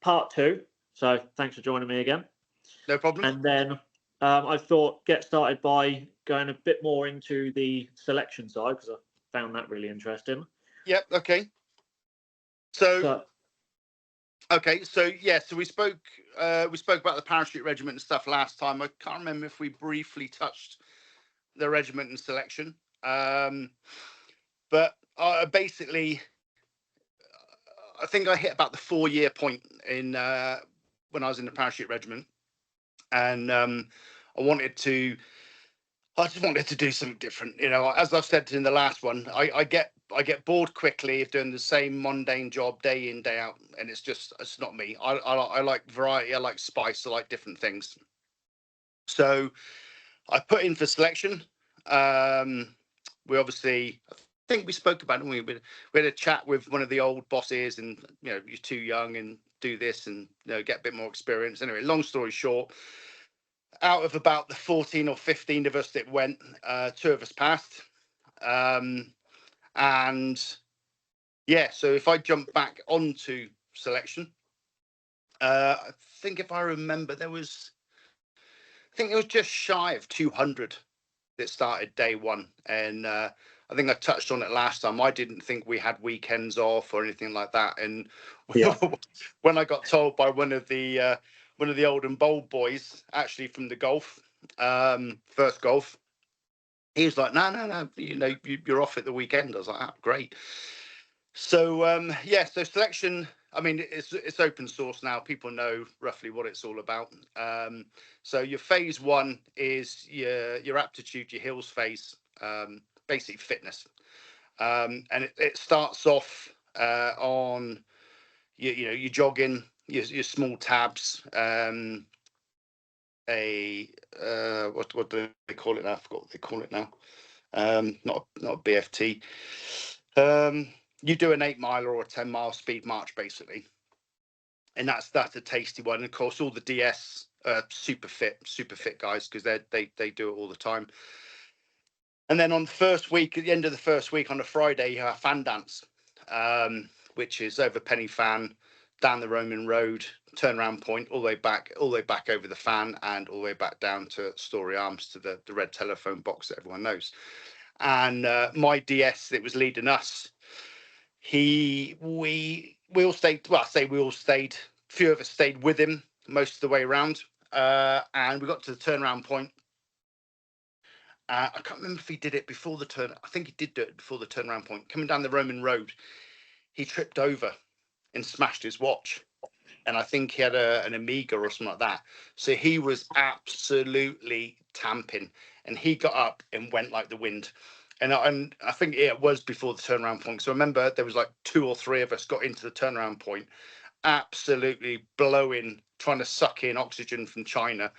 part 2. So thanks for joining me again. No problem. And then I thought get started by going a bit more into the selection side because I found that really interesting. Yep. Okay. So we spoke about the parachute regiment and stuff last time. I can't remember if we briefly touched the regiment and selection, but basically, I think I hit about the 4-year point in when I was in the parachute regiment, and I just wanted to do something different. You know, as I've said in the last one, I get bored quickly of doing the same mundane job day in, day out, and it's not me. I like variety, I like spice, I like different things. So I put in for selection. We obviously, I think we spoke about it. We had a chat with one of the old bosses, and you know, you're too young and do this, and you know, get a bit more experience. Anyway, long story short, out of about the 14 or 15 of us that went, 2 of us passed. And yeah, so if I jump back onto selection, I think if I remember, I think it was just shy of 200 that started day one. And I think I touched on it last time. I didn't think we had weekends off or anything like that. And when I got told by one of the old and bold boys, actually from the golf, first golf, he was like, no, you know, you're off at the weekend. I was like, great. So so selection, I mean, it's open source now. People know roughly what it's all about. So your phase 1 is your aptitude, your hills phase, basically fitness. And it starts off on your jogging, your small tabs, what do they call it now? I forgot what they call it now. Not a BFT. You do an 8-mile or a 10-mile speed march basically, and that's a tasty one. And of course, all the DS super fit guys, because they do it all the time. And then on the first week, at the end of the first week on a Friday, you have fan dance, which is over Penny Fan, down the Roman Road, turnaround point, all the way back over the fan, and all the way back down to Story Arms to the red telephone box that everyone knows. And my DS that was leading us, we all stayed. Well, I say we all stayed. A few of us stayed with him most of the way around, and we got to the turnaround point. I can't remember if he did it before the turn. I think he did do it before the turnaround point. Coming down the Roman Road, he tripped over and smashed his watch, and I think he had an Amiga or something like that. So he was absolutely tamping, and he got up and went like the wind. And I think it was before the turnaround point. So I remember there was like 2 or 3 of us got into the turnaround point, absolutely blowing, trying to suck in oxygen from China.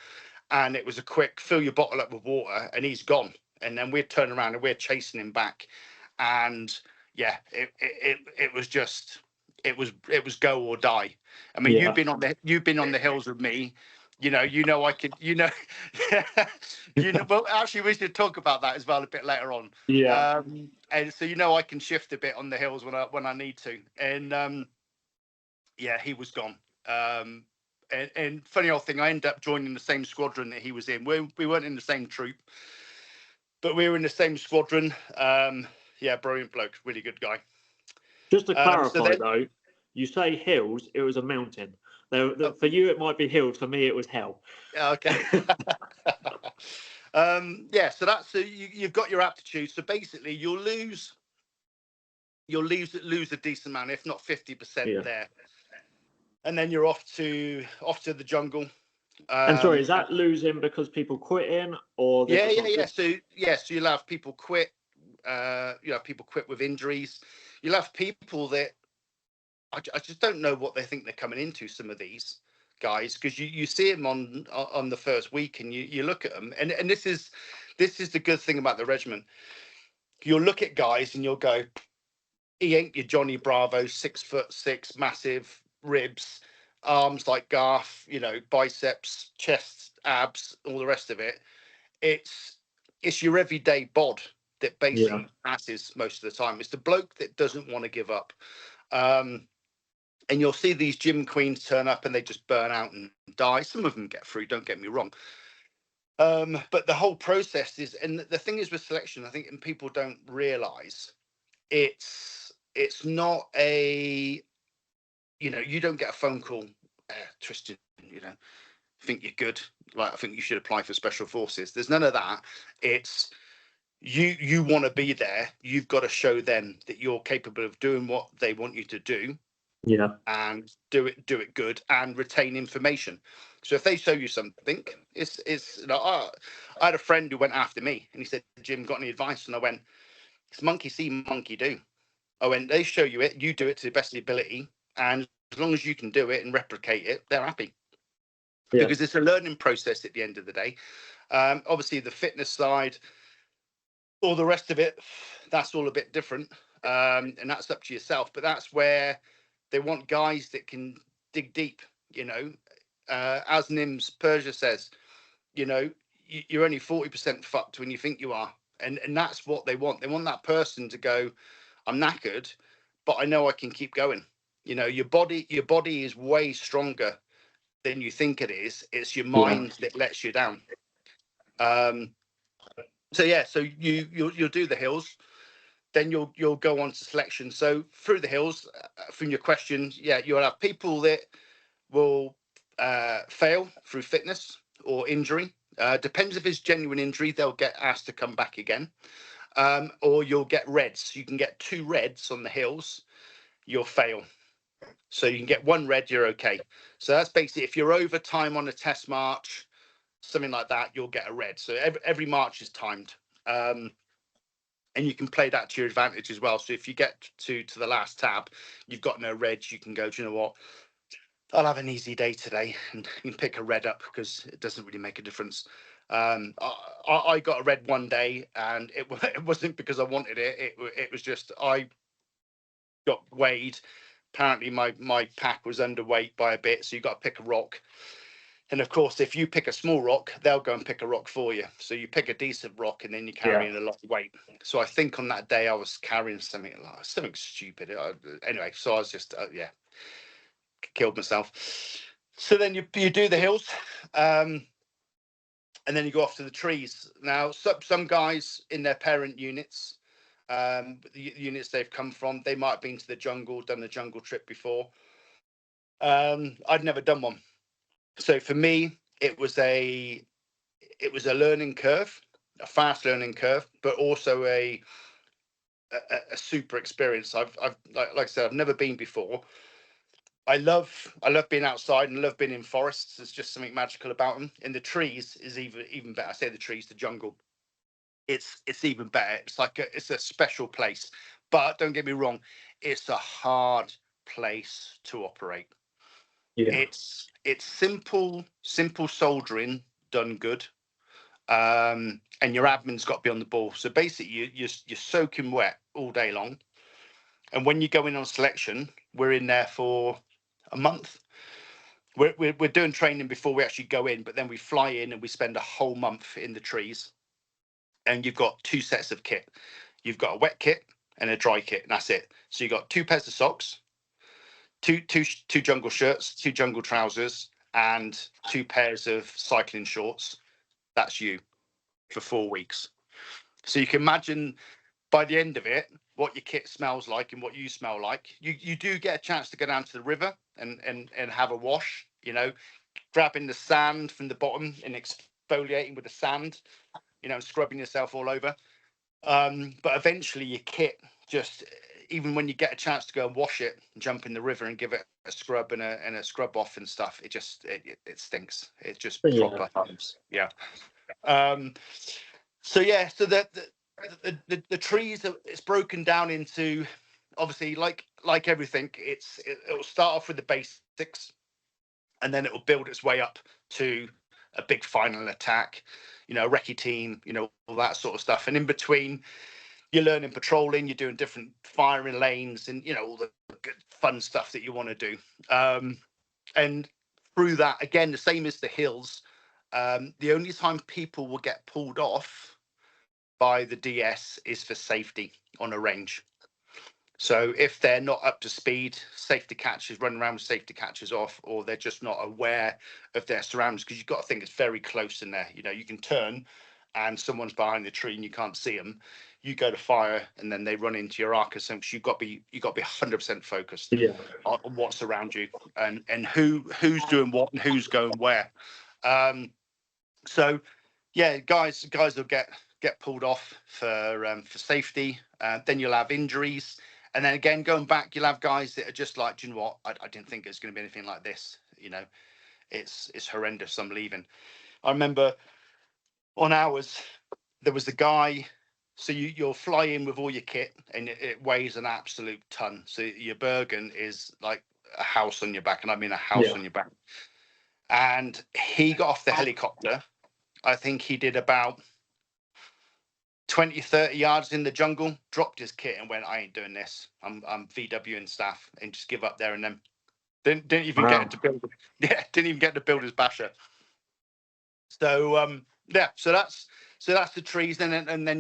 And it was a quick fill your bottle up with water, and he's gone. And then we'd turn around and we're chasing him back. And yeah, it was just, it was go or die. I mean, you've been on the hills with me. You know, I could, well, actually, we should talk about that as well a bit later on. Yeah. And so, I can shift a bit on the hills when I need to. And he was gone. And funny old thing, I ended up joining the same squadron that he was in. We weren't in the same troop, but we were in the same squadron. Brilliant bloke, really good guy. Just to clarify, though, you say hills, it was a mountain. For you, it might be hills. For me, it was hell. Okay. So that's you've got your aptitude. So basically, you'll lose a decent amount, if not 50% there, and then you're off to the jungle. And sorry, is that losing because people quitting, or yeah? So you'll have people quit. People quit with injuries. You'll have people that I just don't know what they think they're coming into. Some of these guys, because you see them on the first week, and you look at them, and this is the good thing about the regiment. You'll look at guys and you'll go, he ain't your Johnny Bravo, 6'6", massive ribs, arms like Garth, biceps, chest, abs, all the rest of it. It's your everyday bod that basically passes most of the time. It's the bloke that doesn't want to give up. And you'll see these gym queens turn up and they just burn out and die. Some of them get through, don't get me wrong. But the whole process is, and the thing is with selection, I think, and people don't realize, it's not a, you don't get a phone call, Tristan, think you're good, like I think you should apply for special forces. There's none of that. It's you want to be there. You've got to show them that you're capable of doing what they want you to do. Yeah. And do it good and retain information. So if they show you something, it's I had a friend who went after me and he said, Jim, got any advice? And I went, it's monkey see, monkey do. I went, they show you it, you do it to the best of your ability, and as long as you can do it and replicate it, they're happy. Yeah. Because it's a learning process at the end of the day. Obviously the fitness side, all the rest of it, that's all a bit different. And that's up to yourself, but that's where they want guys that can dig deep, as Nims Persia says, you're only 40% fucked when you think you are. And that's what they want. They want that person to go, I'm knackered, but I know I can keep going. Your body is way stronger than you think it is. It's your mind that lets you down. So you'll do the hills. Then you'll go on to selection. So through the hills, from your question, you'll have people that will fail through fitness or injury. Depends if it's genuine injury, they'll get asked to come back again. Or you'll get reds. You can get 2 reds on the hills, you'll fail. So you can get 1 red, you're okay. So that's basically, if you're over time on a test march, something like that, you'll get a red. So every march is timed. And you can play that to your advantage as well. So if you get to the last tab, you've got no reds, you can go, do you know what? I'll have an easy day today, and you can pick a red up because it doesn't really make a difference. I got a red one day, and it wasn't because I wanted it. It was just I got weighed. Apparently, my pack was underweight by a bit, so you got to pick a rock. And of course, if you pick a small rock, they'll go and pick a rock for you. So you pick a decent rock, and then you're carrying a lot of weight. So I think on that day I was carrying something stupid. Anyway, so I was just killed myself. So then you do the hills, and then you go off to the trees. Now, some guys in their parent units, the units they've come from, they might have been to the jungle, done a jungle trip before. I'd never done one. So for me, it was a learning curve, a fast learning curve, but also a super experience. I've like I said, I've never been before. I love being outside and love being in forests. There's just something magical about them. And the trees is even better. I say the trees, the jungle. It's even better. It's like it's a special place. But don't get me wrong, it's a hard place to operate. Yeah. It's simple soldering done good, and your admin's got to be on the ball. So basically, you're soaking wet all day long, and when you go in on selection, we're in there for a month. We're doing training before we actually go in, but then we fly in and we spend a whole month in the trees. And you've got 2 sets of kit. You've got a wet kit and a dry kit, and that's it. So you've got 2 pairs of socks, two jungle shirts, 2 jungle trousers, and 2 pairs of cycling shorts. That's you for 4 weeks. So you can imagine by the end of it what your kit smells like and what you smell like. You do get a chance to go down to the river and have a wash, grabbing the sand from the bottom and exfoliating with the sand, scrubbing yourself all over. But eventually your kit, just even when you get a chance to go and wash it, jump in the river and give it a scrub and a scrub off and stuff, it stinks. It's just proper hums. Yeah. So the trees, it's broken down into, obviously, like everything, it'll start off with the basics, and then it will build its way up to a big final attack, a recce team, all that sort of stuff. And in between, you're learning patrolling, you're doing different firing lanes, and all the good fun stuff that you want to do. And through that, again, the same as the hills, the only time people will get pulled off by the DS is for safety on a range. So if they're not up to speed, safety catches, running around with safety catches off, or they're just not aware of their surroundings, because you've got to think it's very close in there. You know, you can turn and someone's behind the tree and you can't see them. You go to fire and then they run into your arc. So you've got to be 100% focused on what's around you and who's doing what and who's going where. So yeah, guys will get pulled off for safety. Then you'll have injuries. And then again, going back, you'll have guys that are just like, do you know what? I didn't think it was going to be anything like this. You know, it's horrendous. I'm leaving. I remember on ours, there was a guy. So you'll fly in with all your kit, and it weighs an absolute ton. So your Bergen is like a house on your back, and I mean a house on your back. And he got off the helicopter. I think he did about 20, 30 yards in the jungle, dropped his kit and went, I ain't doing this. I'm VWing staff, and just give up there and then. Didn't even get to build. Yeah, didn't even get to build his basher. So yeah, so that's the trees. And then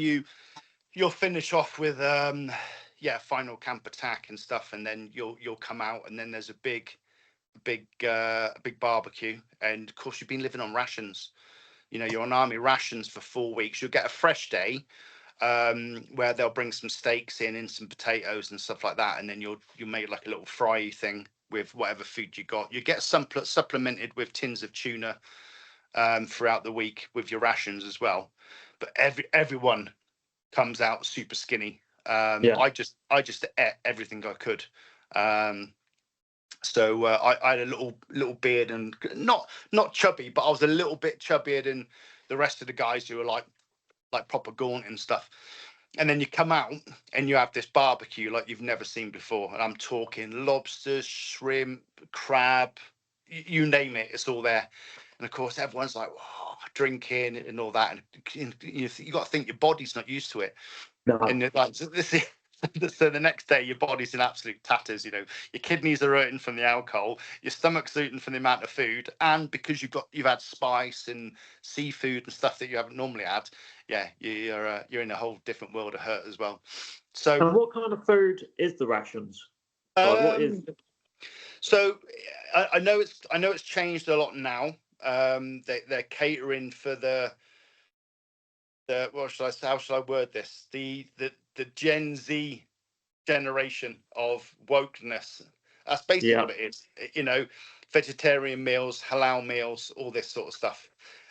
you'll finish off with final camp attack and stuff, and then you'll come out, and then there's a big barbecue, and of course you've been living on rations. You know, you're on army rations for 4 weeks. You'll get a fresh day where they'll bring some steaks in and some potatoes and stuff like that, and then you'll make like a little fry thing with whatever food you got. You get supplemented with tins of tuna throughout the week with your rations as well. But everyone comes out super skinny. I just ate everything I could. So I had a little beard and not chubby, but I was a little bit chubbier than the rest of the guys who were like proper gaunt and stuff. And then you come out and you have this barbecue like you've never seen before. And I'm talking lobsters, shrimp, crab, you name it, it's all there. And of course, everyone's like, oh, drinking and all that. And you got to think your body's not used to it. No. And like, so the next day, your body's in absolute tatters. You know, your kidneys are hurting from the alcohol, your stomach's hurting from the amount of food, and because you've had spice and seafood and stuff that you haven't normally had. Yeah, you're in a whole different world of hurt as well. So, and what kind of food is the rations? Like, what is? So, I know it's changed a lot now. They're catering for the what should I say? How should I word this? The Gen Z generation of wokeness. That's basically what it is. You know, vegetarian meals, halal meals, all this sort of stuff.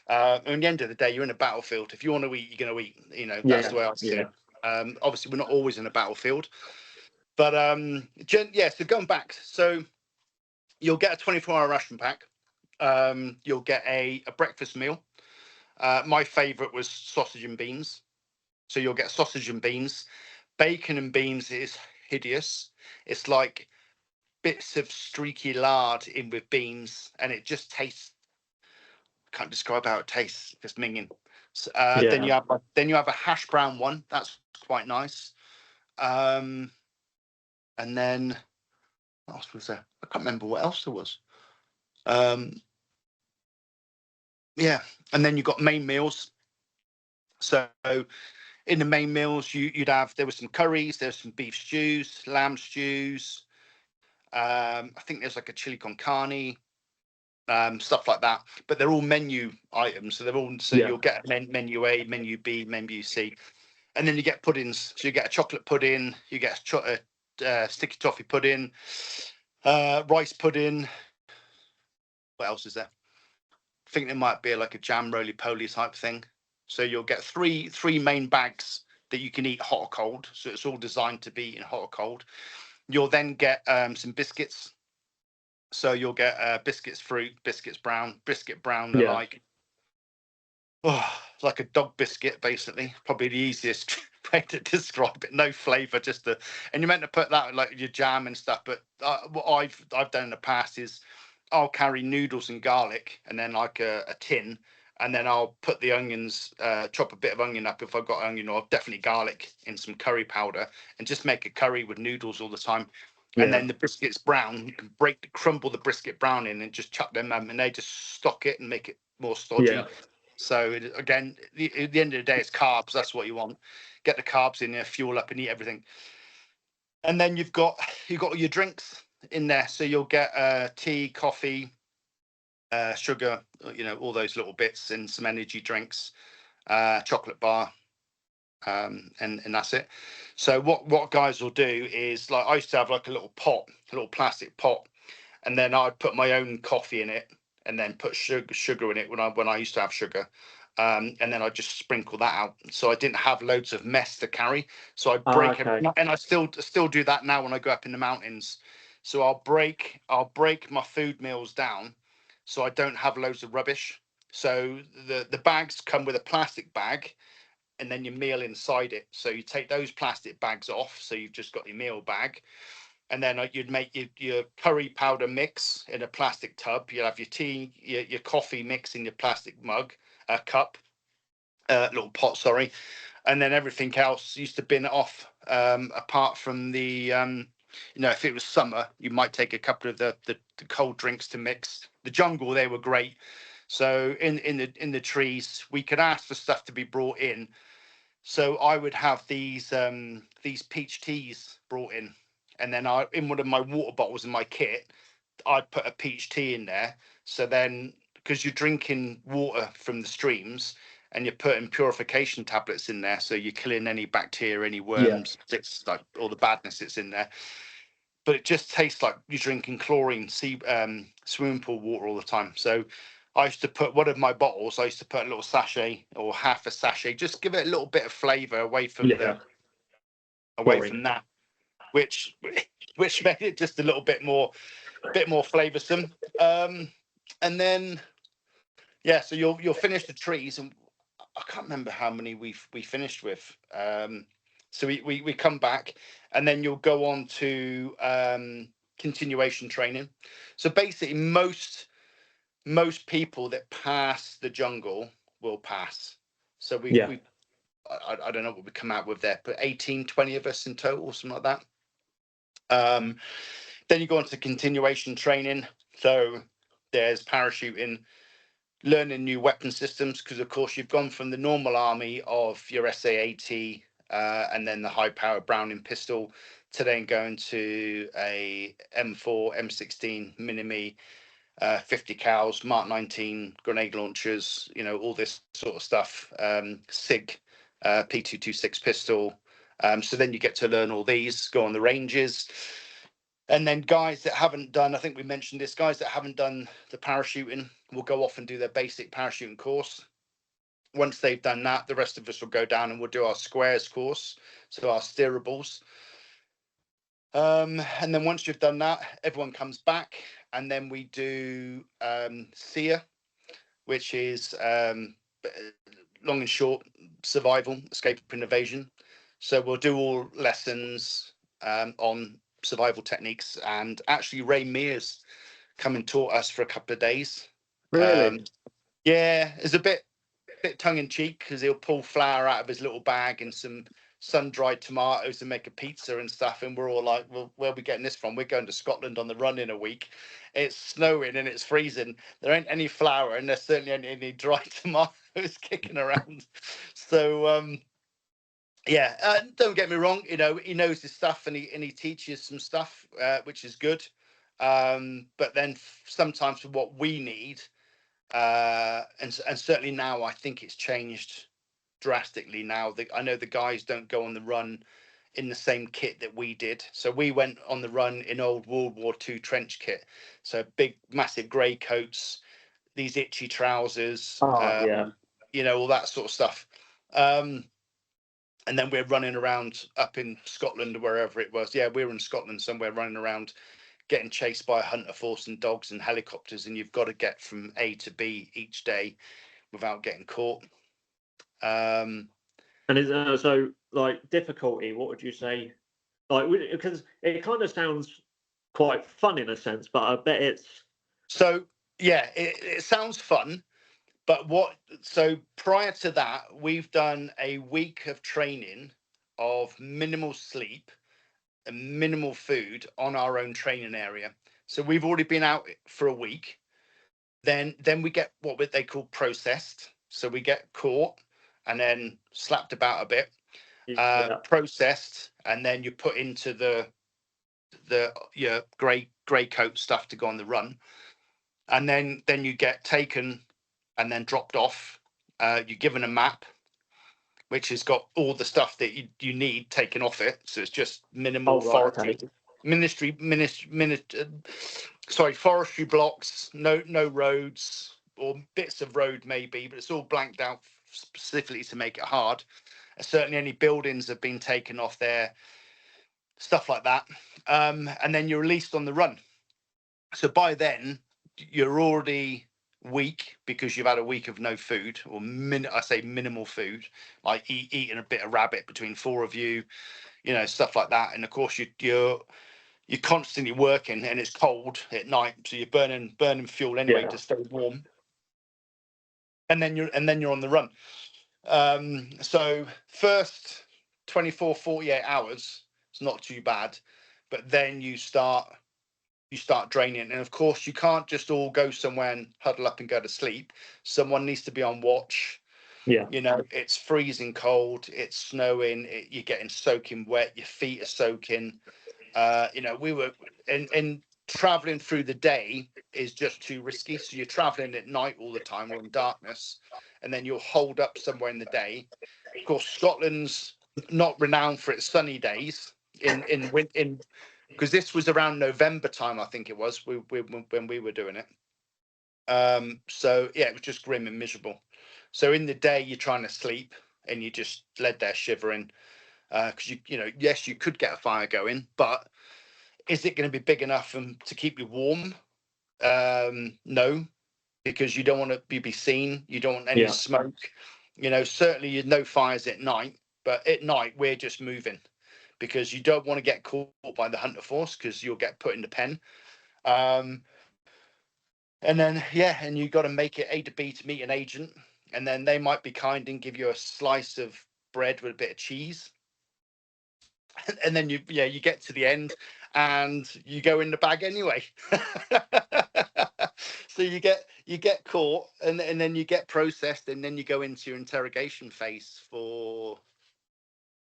At the end of the day, you're in a battlefield. If you want to eat, you're going to eat. You know, that's the way I see it. Obviously, we're not always in a battlefield, but so going back, so you'll get a 24-hour ration pack. You'll get a breakfast meal. My favorite was sausage and beans. So you'll get sausage and beans. Bacon and beans is hideous. It's like bits of streaky lard in with beans, and it just tastes. Can't describe how it tastes. Just minging. So, then you have a hash brown one. That's quite nice. And then what else was there? I can't remember what else there was. Yeah, and then you've got main meals. So in the main meals, there was some curries, there's some beef stews, lamb stews. I think there's like a chili con carne, stuff like that. But they're all menu items, so you'll get menu A, menu B, menu C, and then you get puddings. So you get a chocolate pudding, you get a sticky toffee pudding, rice pudding. What else is there? I think there might be like a jam roly-poly type thing. So you'll get three main bags that you can eat hot or cold. So it's all designed to be in hot or cold. You'll then get some biscuits. So you'll get biscuits fruit, biscuits brown, biscuit brown alike. Like a dog biscuit, basically. Probably the easiest way to describe it. No flavour, and you're meant to put that like your jam and stuff. But what I've done in the past is I'll carry noodles and garlic, and then like a tin, and then I'll put the onions, chop a bit of onion up if I've got onion, or definitely garlic in some curry powder, and just make a curry with noodles all the time. And then the biscuits brown, you can crumble the brisket brown in and just chuck them, and they just stock it and make it more stodgy. So again, at the end of the day, it's carbs. That's what you want. Get the carbs in there, fuel up, and eat everything. And then you've got your drinks in there. So you'll get tea, coffee, sugar, all those little bits, and some energy drinks, chocolate bar, and that's it. So what guys will do is, like, I used to have like a little plastic pot, and then I'd put my own coffee in it, and then put sugar in it when I used to have sugar. And then I just sprinkle that out, so I didn't have loads of mess to carry. So I break Okay. and I still do that now when I go up in the mountains. So I'll break my food meals down, so I don't have loads of rubbish. So the bags come with a plastic bag, and then your meal inside it. So you take those plastic bags off, so you've just got your meal bag. And then you'd make your curry powder mix in a plastic tub. You'll have your tea, your coffee mix in your plastic mug, cup, little pot, sorry. And then everything else used to bin it off, apart from the, if it was summer, you might take a couple of the cold drinks to mix. The jungle, they were great. So in the trees, we could ask for stuff to be brought in. So I would have these peach teas brought in, and then in one of my water bottles in my kit, I'd put a peach tea in there. So then, because you're drinking water from the streams, and you're putting purification tablets in there, so you're killing any bacteria, any worms, it's like all the badness that's in there. But it just tastes like you're drinking chlorine swimming pool water all the time. So I used to put one of my bottles, I used to put a little sachet or half a sachet, just give it a little bit of flavour away from that, which made it just a little bit more flavoursome. And then so you'll finish the trees, and I can't remember how many we finished with. So we come back, and then you'll go on to continuation training. So basically, most people that pass the jungle will pass. So I don't know what we come out with there, but 18, 20 of us in total, something like that. Then you go on to continuation training. So there's parachuting, learning new weapon systems, because of course you've gone from the normal army of your SA-80 and then the high-powered Browning pistol, to then going to a M4, M16 Mini-Me, 50 cals, Mark 19 grenade launchers, all this sort of stuff, SIG, P226 pistol. So then you get to learn all these, go on the ranges. And then guys that haven't done, I think we mentioned this, guys that haven't done the parachuting will go off and do their basic parachuting course. Once they've done that, the rest of us will go down and we'll do our squares course, so our steerables. And then once you've done that, everyone comes back, and then we do SEER, which is long and short survival, escape and evasion. So we'll do all lessons on survival techniques, and actually Ray Mears come and taught us for a couple of days. Really? Yeah, it's a bit tongue-in-cheek, because he'll pull flour out of his little bag and some sun-dried tomatoes and make a pizza and stuff, and we're all like, well, where are we getting this from? We're going to Scotland on the run in a week. It's snowing and it's freezing. There ain't any flour, and there's certainly ain't any dried tomatoes kicking around. So don't get me wrong, he knows his stuff, and he teaches some stuff, which is good. But then sometimes for what we need, and certainly now, I think it's changed drastically now. I know the guys don't go on the run in the same kit that we did. So we went on the run in old World War II trench kit. So big, massive grey coats, these itchy trousers, all that sort of stuff. And then we're running around up in Scotland or wherever it was. Yeah, we were in Scotland somewhere, running around, getting chased by a hunter force and dogs and helicopters, and you've got to get from A to B each day without getting caught. And is so, like, difficulty, what would you say? Like, because it kind of sounds quite fun in a sense, but I bet it's... So yeah, it sounds fun, but so prior to that, we've done a week of training of minimal sleep and minimal food on our own training area. So we've already been out for a week. Then we get what they call processed. So we get caught and then slapped about a bit, processed, and then you put into the your grey coat stuff to go on the run, and then you get taken and then dropped off. You're given a map which has got all the stuff that you need taken off it, so it's just minimal forestry, forestry blocks, no roads or bits of road maybe, but it's all blanked out specifically to make it hard. Certainly any buildings have been taken off there, stuff like that. And then you're released on the run. So by then you're already weak because you've had a week of no food, or I say minimal food, like eating a bit of rabbit between four of you, stuff like that. And of course you're constantly working, and it's cold at night, so you're burning fuel anyway to stay warm. And then you're on the run. So first 24, 48 hours, it's not too bad, but then you start draining. And of course you can't just all go somewhere and huddle up and go to sleep. Someone needs to be on watch. It's freezing cold, it's snowing, you're getting soaking wet, your feet are soaking. We were and traveling through the day is just too risky, so you're traveling at night all the time or in darkness, and then you'll hold up somewhere in the day. Of course, Scotland's not renowned for its sunny days in because this was around November time, I think it was, when we were doing it. So yeah, it was just grim and miserable. So in the day you're trying to sleep and you just led there shivering, because yes, you could get a fire going, but is it going to be big enough to keep you warm? No, because you don't want to be seen. You don't want any smoke. Certainly you no fires at night, but at night we're just moving because you don't want to get caught by the hunter force because you'll get put in the pen. And then and you got to make it A to B to meet an agent, and then they might be kind and give you a slice of bread with a bit of cheese. And then you get to the end and you go in the bag anyway. So you get caught and then you get processed, and then you go into your interrogation phase for,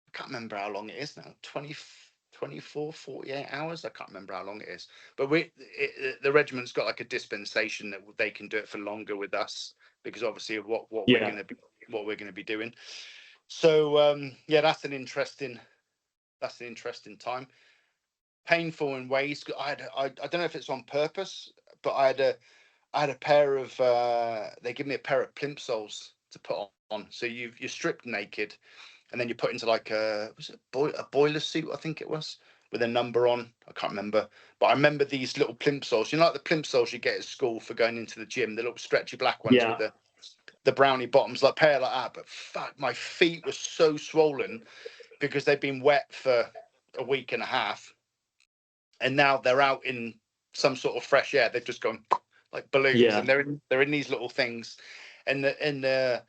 I can't remember how long it is now, 24, 48 hours. I can't remember how long it is, but the regiment's got like a dispensation that they can do it for longer with us because obviously of what we're going to be doing. So that's an interesting time. Painful in ways. I don't know if it's on purpose, but I had a pair of they give me a pair of plimsolls to put on. So you're stripped naked, and then you put into like a boiler suit, I think it was, with a number on. I can't remember, but I remember these little plimsolls. Like the plimsolls you get at school for going into the gym, the little stretchy black ones with the brownie bottoms, like pair like that. But fuck, my feet were so swollen because they've been wet for a week and a half, and now they're out in some sort of fresh air. They've just gone like balloons, and they're in these little things, and the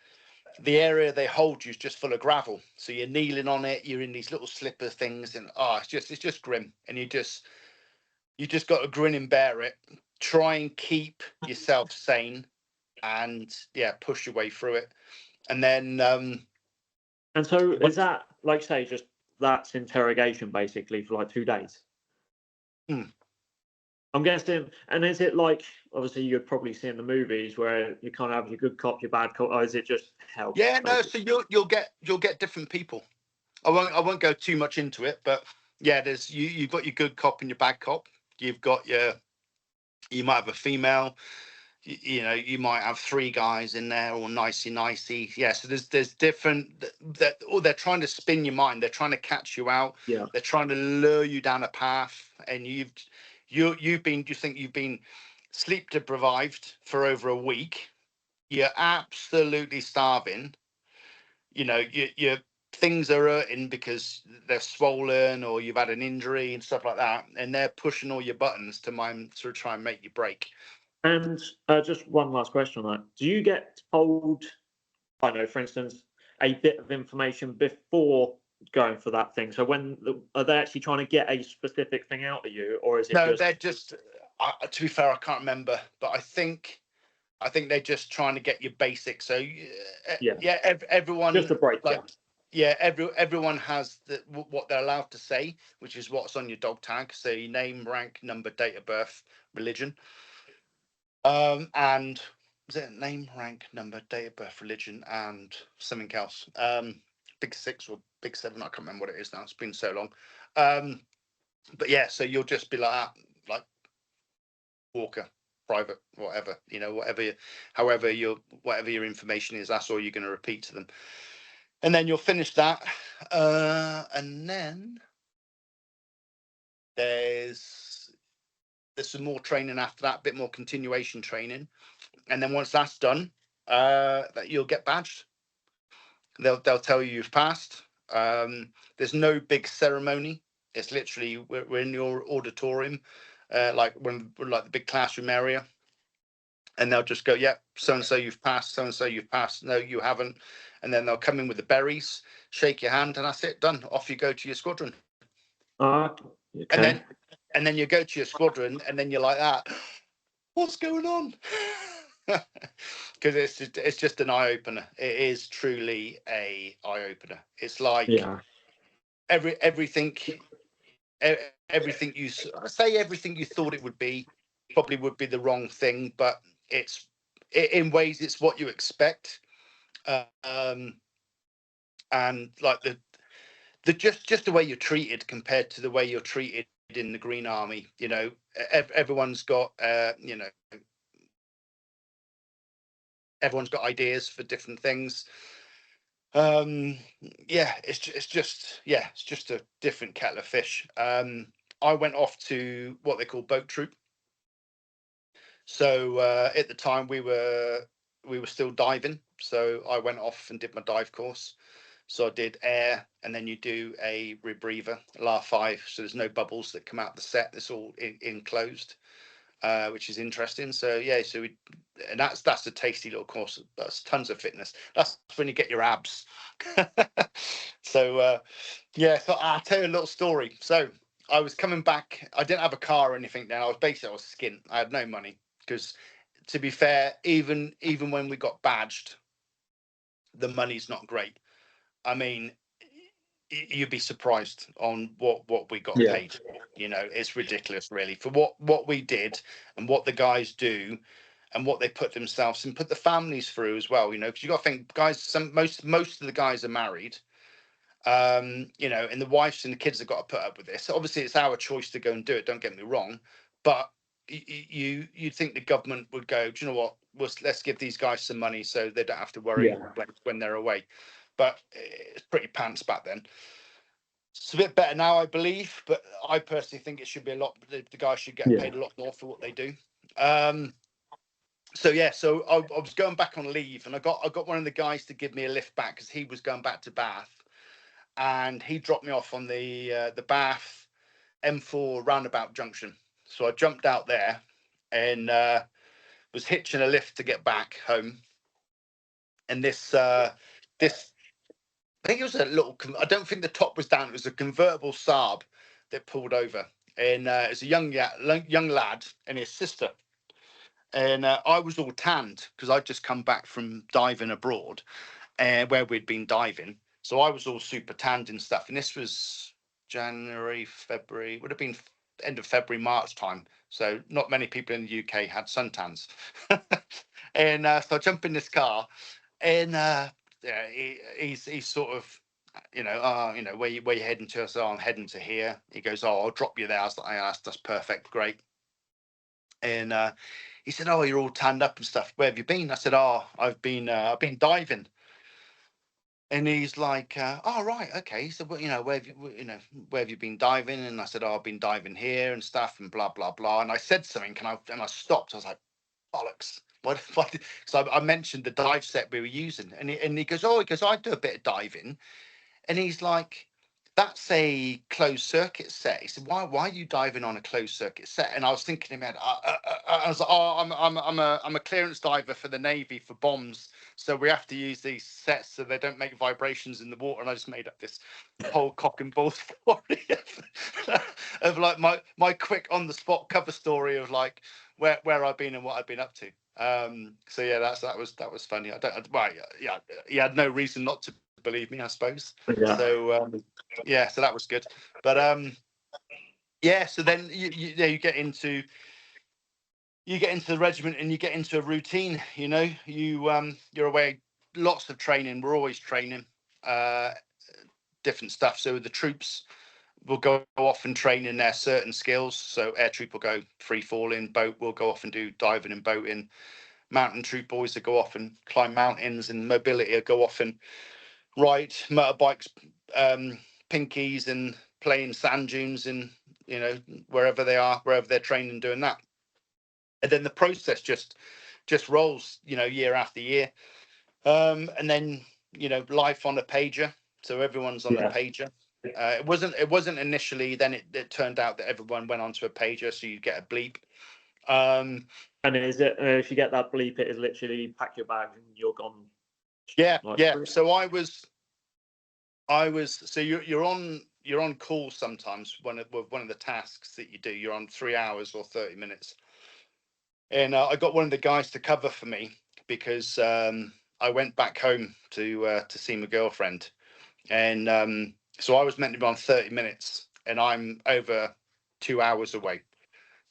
area they hold you is just full of gravel. So you're kneeling on it. You're in these little slipper things, and it's just grim. And you just got to grin and bear it. Try and keep yourself sane, and push your way through it. And then and so is that, like, say, just that's interrogation basically for like 2 days? I'm guessing. And is it like, obviously you'd probably see in the movies where you kind of have your good cop, your bad cop, or is it just hell? Yeah, basically? No. So you'll get different people. I won't go too much into it, but there's you've got your good cop and your bad cop. You've got you might have a female. You might have 3 guys in there, all nicey. Yeah, so there's different that they're trying to spin your mind. They're trying to catch you out. Yeah. They're trying to lure you down a path, and you think you've been sleep deprived for over a week. You're absolutely starving. Your things are hurting because they're swollen or you've had an injury and stuff like that, and they're pushing all your buttons to try and make you break. And just one last question on that. Do you get told, I know, for instance, a bit of information before going for that thing? So are they actually trying to get a specific thing out of you, or is it No, they're just, to be fair, I can't remember, but I think they're just trying to get your basics. So everyone, just a break. everyone has what they're allowed to say, which is what's on your dog tag. So your name, rank, number, date of birth, religion, and was it name, rank, number, date of birth, religion, and something else? Big 6 or big 7, I can't remember what it is now. It's been so long. But yeah, so you'll just be like that, like Walker, private, whatever, whatever your information is, that's all you're going to repeat to them. And then you'll finish that. And then there's some more training after that, a bit more continuation training. And then once that's done, that you'll get badged. They'll tell you you've passed. There's no big ceremony. It's literally we're in your auditorium, like the big classroom area, and they'll just go, yeah, so and so you've passed, so and so you've passed. No, you haven't. And then they'll come in with the berries, shake your hand, and that's it. Done. Off you go to your squadron. Okay. And then you go to your squadron, and then you're like that. What's going on? Because it's just an eye opener. It is truly a eye opener. It's like everything you say, everything you thought it would be, probably would be the wrong thing, but in ways it's what you expect. And like the just the way you're treated compared to the way you're treated in the Green Army, everyone's got everyone's got ideas for different things. It's just a different kettle of fish. I went off to what they call boat troop. So at the time we were still diving, so I went off and did my dive course. So I did air, and then you do a rebreather, LR5. So there's no bubbles that come out the set. It's all enclosed, which is interesting. So yeah, and that's a tasty little course. That's tons of fitness. That's when you get your abs. So so I'll tell you a little story. So I was coming back. I didn't have a car or anything then. I was skint. I had no money because, to be fair, even when we got badged, the money's not great. I mean, you'd be surprised on what we got paid. It's ridiculous, really, for what we did and what the guys do and what they put themselves and put the families through as well. Because you got to think, guys, most of the guys are married. And the wives and the kids have got to put up with this. Obviously, it's our choice to go and do it. Don't get me wrong, but you'd think the government would go, do you know what? Let's give these guys some money so they don't have to worry when they're away. But it's pretty pants back then. It's a bit better now, I believe, but I personally think it should be a lot. The guys should get paid a lot more for what they do. So I was going back on leave, and I got one of the guys to give me a lift back because he was going back to Bath, and he dropped me off on the Bath M4 roundabout junction. So I jumped out there and was hitching a lift to get back home, and this. I think it was a little. I don't think the top was down. It was a convertible Saab that pulled over, and it was a young lad and his sister. And I was all tanned because I'd just come back from diving abroad, where we'd been diving. So I was all super tanned and stuff. And this was January, February. Would have been end of February, March time. So not many people in the UK had suntans. And so I jump in this car, and he's sort of, where you heading to? I said, I'm heading to here. He goes, oh, I'll drop you there. I was like, yeah, that's perfect, great. And he said, oh, you're all tanned up and stuff. Where have you been? I said, oh, I've been diving. And he's like, oh, right, okay. He said, well, where have you been diving? And I said, oh, I've been diving here and stuff and blah, blah, blah. And I said something and I stopped. I was like, bollocks. What? So I mentioned the dive set we were using, and he goes, I do a bit of diving, and he's like, that's a closed circuit set. He said, why are you diving on a closed circuit set? And I was thinking in my head, I was like, oh, I'm a clearance diver for the Navy for bombs, so we have to use these sets so they don't make vibrations in the water. And I just made up this whole cock and bull story of like my quick on the spot cover story of like where I've been and what I've been up to. So yeah, that was funny. He had no reason not to believe me, I suppose. Yeah. So yeah, so that was good. But yeah, so then you get into the regiment and you get into a routine. You know, you're away, lots of training. We're always training, different stuff. So the troops will go off and train in their certain skills. So air troop will go free falling, boat will go off and do diving and boating. Mountain troop boys will go off and climb mountains, and mobility will go off and ride motorbikes, pinkies, and playing sand dunes, and you know, wherever they're training doing that. And then the process just rolls, you know, year after year. And then, you know, life on a pager, so everyone's on the pager. It wasn't initially. Then it turned out that everyone went onto a pager, so you get a bleep. And is it if you get that bleep, it is literally pack your bags and you're gone? Yeah, yeah. So I was. So you're on call sometimes. One of the tasks that you do, you're on 3 hours or 30 minutes. And I got one of the guys to cover for me because I went back home to see my girlfriend, and so I was meant to be on 30 minutes, and I'm over 2 hours away.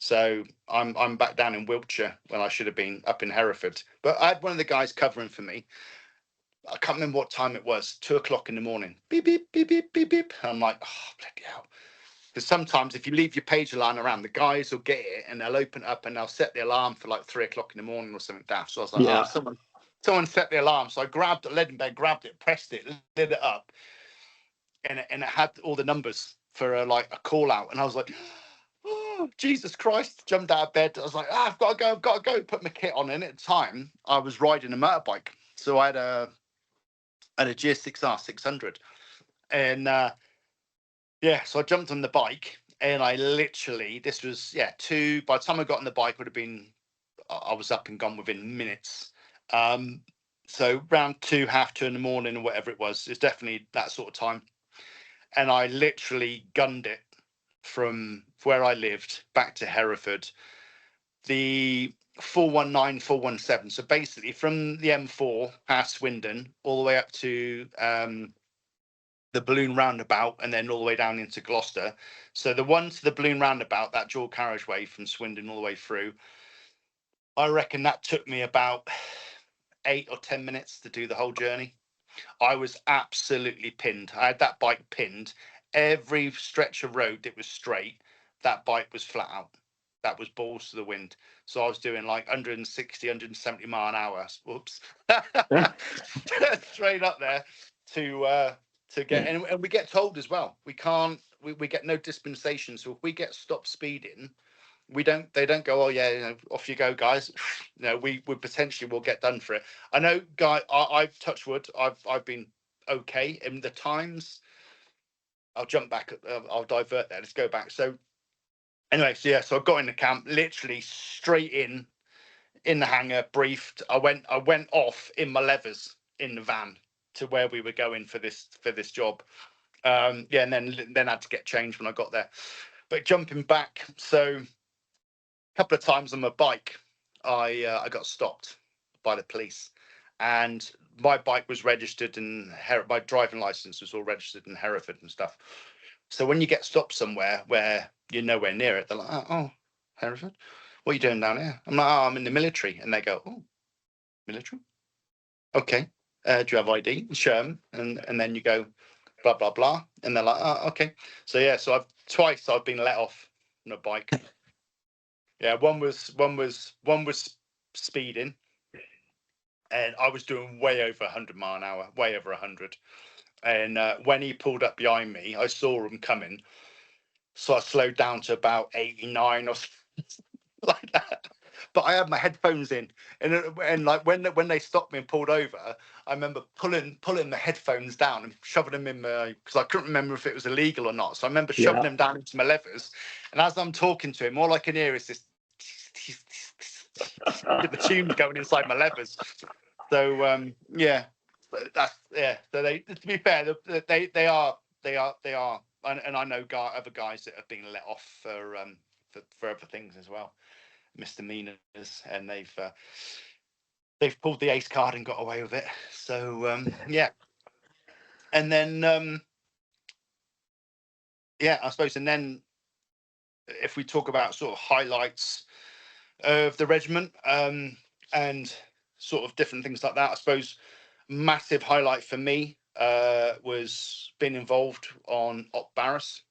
So I'm back down in Wiltshire when I should have been up in Hereford. But I had one of the guys covering for me. I can't remember what time it was. 2 o'clock in the morning. Beep beep beep beep beep beep. And I'm like, oh bloody hell. Because sometimes if you leave your pager line around, the guys will get it and they'll open it up and they'll set the alarm for like 3 o'clock in the morning or something daft. So I was like, oh, someone set the alarm. So I grabbed it, laid in bed, grabbed it, pressed it, lit it up, and it had all the numbers for like a call out. And I was like, oh, Jesus Christ, jumped out of bed. I was like, I've got to go, put my kit on. And at the time, I was riding a motorbike. So I had a GS6R 600. And yeah, so I jumped on the bike. And I literally, this was, by the time I got on the bike, I was up and gone within minutes. So around 2, half 2 in the morning or whatever it was, it's definitely that sort of time. And I literally gunned it from where I lived back to Hereford, the 419, 417. So basically from the M4 past Swindon all the way up to the Balloon Roundabout, and then all the way down into Gloucester. So the one to the Balloon Roundabout, that dual carriageway from Swindon all the way through, I reckon that took me about 8 or 10 minutes to do the whole journey. I was absolutely pinned. I had that bike pinned. Every stretch of road that was straight, that bike was flat out. That was balls to the wind. So I was doing like 160, 170 mile an hour. Whoops. Straight up there to get, and we get told as well, we get no dispensation. So if we get stopped speeding, they don't go, oh yeah, you know, off you go, guys. You know, we potentially will get done for it. I know, guy, I've touched wood. I've been okay in the times. I'll jump back. I'll divert there. Let's go back. So anyway, so I got in the camp, literally straight in the hangar, briefed. I went off in my levers in the van to where we were going for this job. And then had to get changed when I got there. But jumping back, so a couple of times on my bike, I got stopped by the police, and my bike was registered in my driving license was all registered in Hereford and stuff. So when you get stopped somewhere where you're nowhere near it, they're like, oh, Hereford, what are you doing down here? I'm like, oh, I'm in the military. And they go, oh, military? Okay. Do you have ID? Show them. And then you go, blah, blah, blah. And they're like, oh, okay. So so twice I've been let off on a bike. Yeah, one was speeding, and I was doing way over 100 mile an hour, way over 100. And when he pulled up behind me, I saw him coming, so I slowed down to about 89 or something like that. But I had my headphones in, and like when they stopped me and pulled over, I remember pulling the headphones down and shoving them in my, because I couldn't remember if it was illegal or not. So I remember shoving them down into my levers, and as I'm talking to him, all I can hear is this the tune going inside my levers. So So they, to be fair, they are, and I know other guys that have been let off for other things as well, misdemeanors, and they've pulled the ace card and got away with it. So yeah. And then, yeah, I suppose. And then, if we talk about sort of highlights of the regiment, and sort of different things like that, I suppose massive highlight for me was being involved on Op Barras.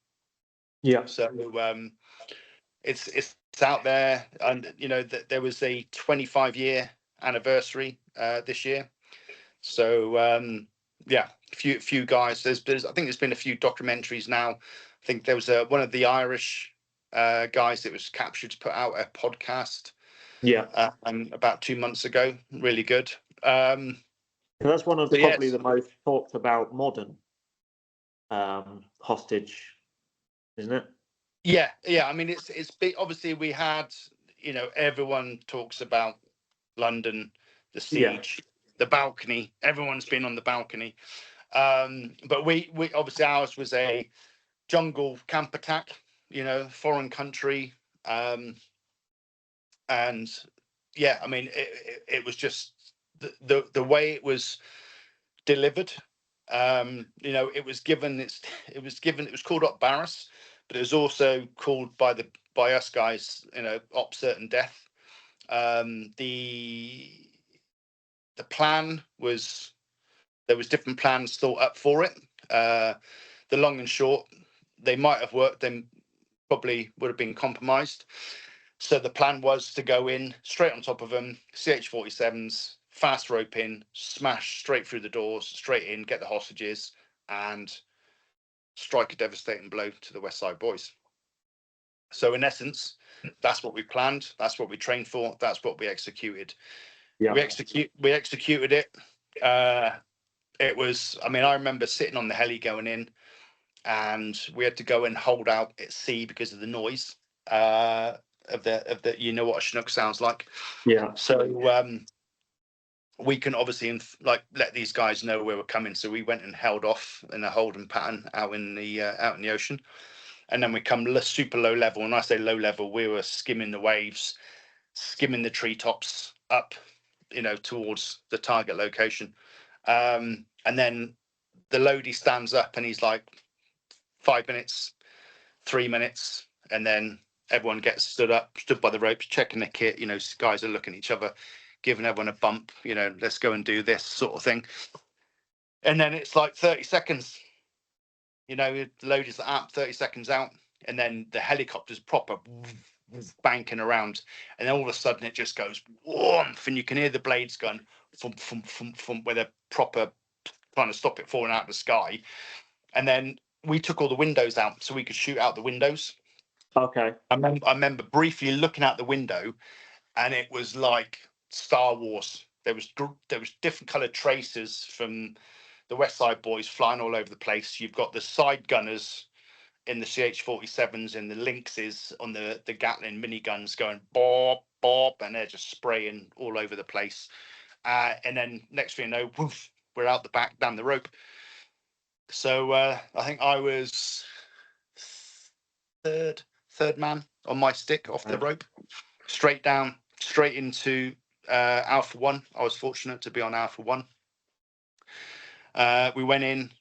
Yeah. So it's out there, and there was a 25-year anniversary this year. So yeah, a few guys. There's I think there's been a few documentaries now. I think there was one of the Irish guys that was captured to put out a podcast. Yeah. About 2 months ago. Really good. That's one of So probably yes. the most talked about modern hostage, isn't it? Yeah. I mean, it's big. Obviously, we had, everyone talks about London, the siege, the balcony. Everyone's been on the balcony. But we obviously, ours was a jungle camp attack. Foreign country, and yeah, I mean, it was just the way it was delivered. It was called Op Barras, but it was also called by us guys, Op Certain Death. The plan was, there was different plans thought up for it. The long and short, they might have worked, then probably would have been compromised. So the plan was to go in straight on top of them, CH-47s, fast rope in, smash straight through the doors, straight in, get the hostages, and strike a devastating blow to the West Side Boys. So in essence, that's what we planned. That's what we trained for. That's what we executed. Yeah. We executed it. It was, I mean, I remember sitting on the heli going in, and we had to go and hold out at sea because of the noise of the what a Chinook sounds like. Yeah. So we can obviously let these guys know where we're coming. So we went and held off in a holding pattern out in the ocean, and then we come super low level. And I say low level, we were skimming the waves, skimming the treetops up, towards the target location. And then the loadie stands up and he's like, 5 minutes, 3 minutes, and then everyone gets stood by the ropes, checking the kit. Guys are looking at each other, giving everyone a bump. Let's go and do this sort of thing. And then it's like 30 seconds. The load is up, 30 seconds out, and then the helicopter's proper banking around, and then all of a sudden it just goes whoomph, and you can hear the blades going thump, thump, thump, thump, where they're proper trying to stop it falling out of the sky. And then we took all the windows out so we could shoot out the windows. Okay. I remember briefly looking out the window, and it was like Star Wars. There was different coloured tracers from the West Side Boys flying all over the place. You've got the side gunners in the CH-47s and the Lynxes on the Gatling miniguns going bob, bob, and they're just spraying all over the place. And then next thing you know, woof, we're out the back down the rope. So I think I was third man on my stick off the rope, straight down, straight into Alpha 1. I was fortunate to be on Alpha 1. We went in,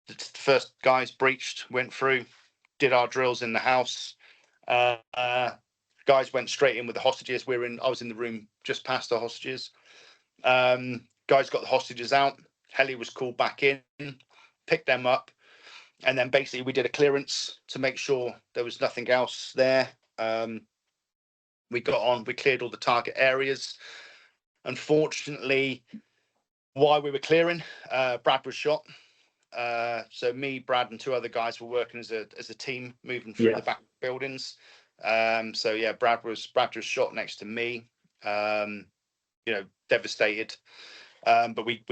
the first guys breached, went through, did our drills in the house. Guys went straight in with the hostages. I was in the room just past the hostages. Guys got the hostages out. Heli was called back in, picked them up, and then basically we did a clearance to make sure there was nothing else there. We got on, we cleared all the target areas. Unfortunately, while we were clearing, Brad was shot. So me, Brad, and two other guys were working as a team, moving through the back buildings. So yeah, Brad was shot next to me. Devastated. But we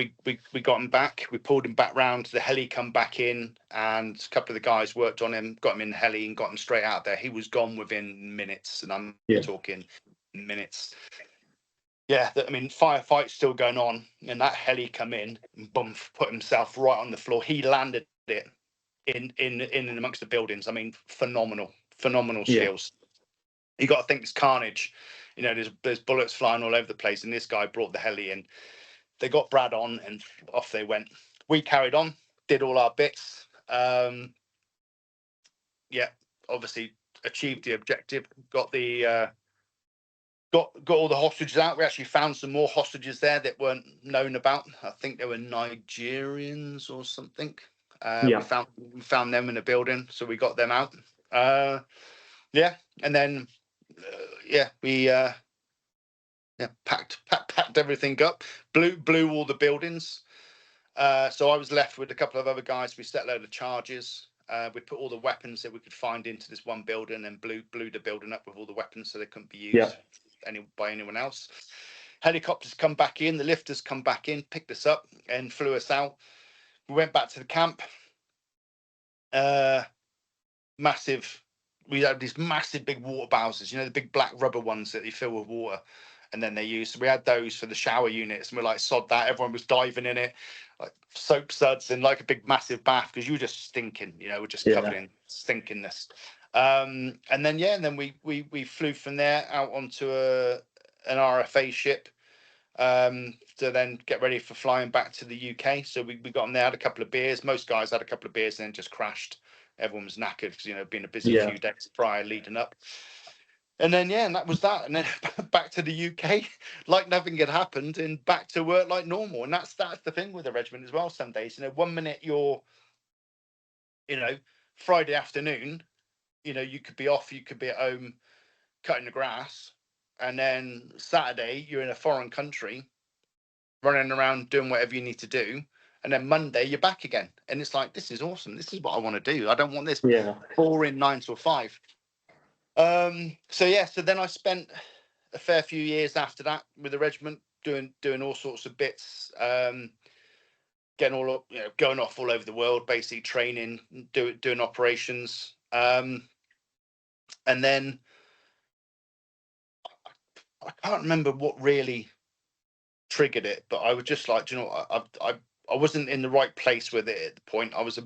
got him back. We pulled him back round. The heli come back in, and a couple of the guys worked on him, got him in the heli, and got him straight out there. He was gone within minutes, and I'm talking minutes. Yeah, I mean, firefight's still going on, and that heli come in and boom, put himself right on the floor. He landed it in amongst the buildings. I mean, phenomenal skills. You got to think it's carnage. There's bullets flying all over the place, and this guy brought the heli in. They got Brad on, and off they went. We carried on, did all our bits. Obviously achieved the objective. Got the got all the hostages out. We actually found some more hostages there that weren't known about. I think they were Nigerians or something. We found them in a building, so we got them out. And then we packed everything up, blew all the buildings. So I was left with a couple of other guys. We set a load of charges. We put all the weapons that we could find into this one building and blew the building up with all the weapons so they couldn't be used by anyone else. Helicopters come back in, the lifters come back in, picked us up and flew us out. We went back to the camp. We had these massive big water bowsers, the big black rubber ones that they fill with water. And then we had those for the shower units, and we're like, sod that. Everyone was diving in it, like soap suds and like a big massive bath, because you were just stinking, we're just covered in stinkiness. And then we flew from there out onto an RFA ship to then get ready for flying back to the UK. So we got them there, had a couple of beers. Most guys had a couple of beers and then just crashed. Everyone was knackered because, been a busy few days prior leading up. And then, and that was that. And then back to the UK, like nothing had happened, and back to work like normal. And that's the thing with the regiment as well. Some days, 1 minute you're, Friday afternoon, you could be off, you could be at home cutting the grass. And then Saturday, you're in a foreign country, running around doing whatever you need to do. And then Monday, you're back again. And it's like, this is awesome. This is what I want to do. I don't want this boring 9 till 5. So then I spent a fair few years after that with the regiment doing all sorts of bits, getting all up, going off all over the world, basically training, doing operations. And then I can't remember what really triggered it, but I was just like, I wasn't in the right place with it at the point. I was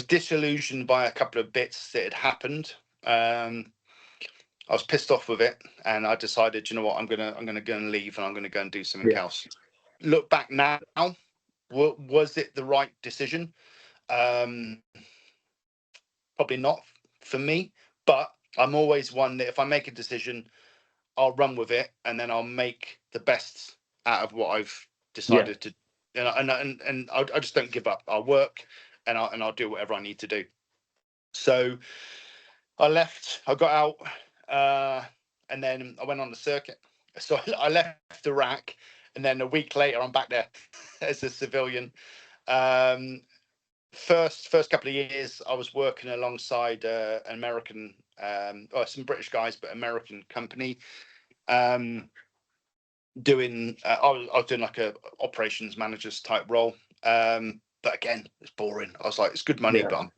disillusioned by a couple of bits that had happened. I was pissed off with it, and I decided, I'm gonna go and leave, and I'm gonna go and do something else. Look back now, was it the right decision? Probably not for me, but I'm always one that if I make a decision, I'll run with it, and then I'll make the best out of what I've decided to. And I just don't give up. I'll work, and I'll do whatever I need to do. So I left. I got out. And then I went on the circuit. So I left Iraq, and then a week later, I'm back there as a civilian. First couple of years, I was working alongside an American, some British guys, but American company. I was doing like a operations manager's type role. But again, it's boring. I was like, it's good money, but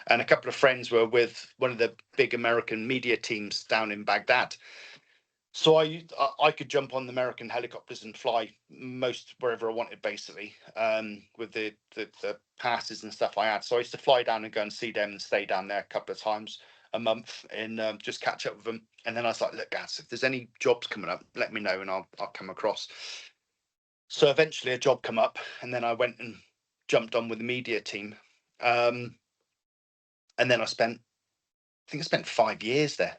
and a couple of friends were with one of the big American media teams down in Baghdad. So I could jump on the American helicopters and fly most wherever I wanted, basically, with the passes and stuff I had. So I used to fly down and go and see them and stay down there a couple of times a month and just catch up with them. And then I was like, look, guys, if there's any jobs coming up, let me know and I'll come across. So eventually a job come up, and then I went and jumped on with the media team. And then I spent 5 years there.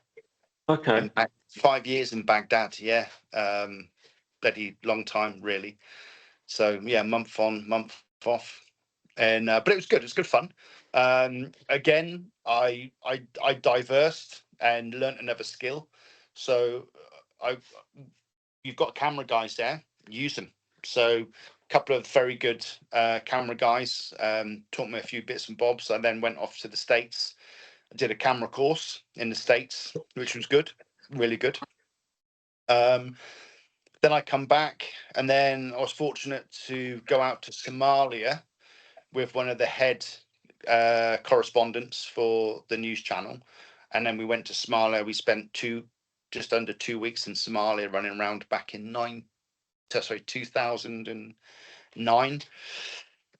Okay. 5 years in Baghdad, bloody long time, really. So month on, month off, and but it was good. It was good fun. Again, I diversed and learnt another skill. So you've got camera guys there, use them. So a couple of very good camera guys taught me a few bits and bobs. I then went off to the States. I did a camera course in the States, which was good, really good. Then I come back, and then I was fortunate to go out to Somalia with one of the head correspondents for the news channel. And then we went to Somalia. We spent just under 2 weeks in Somalia, running around back in 2009.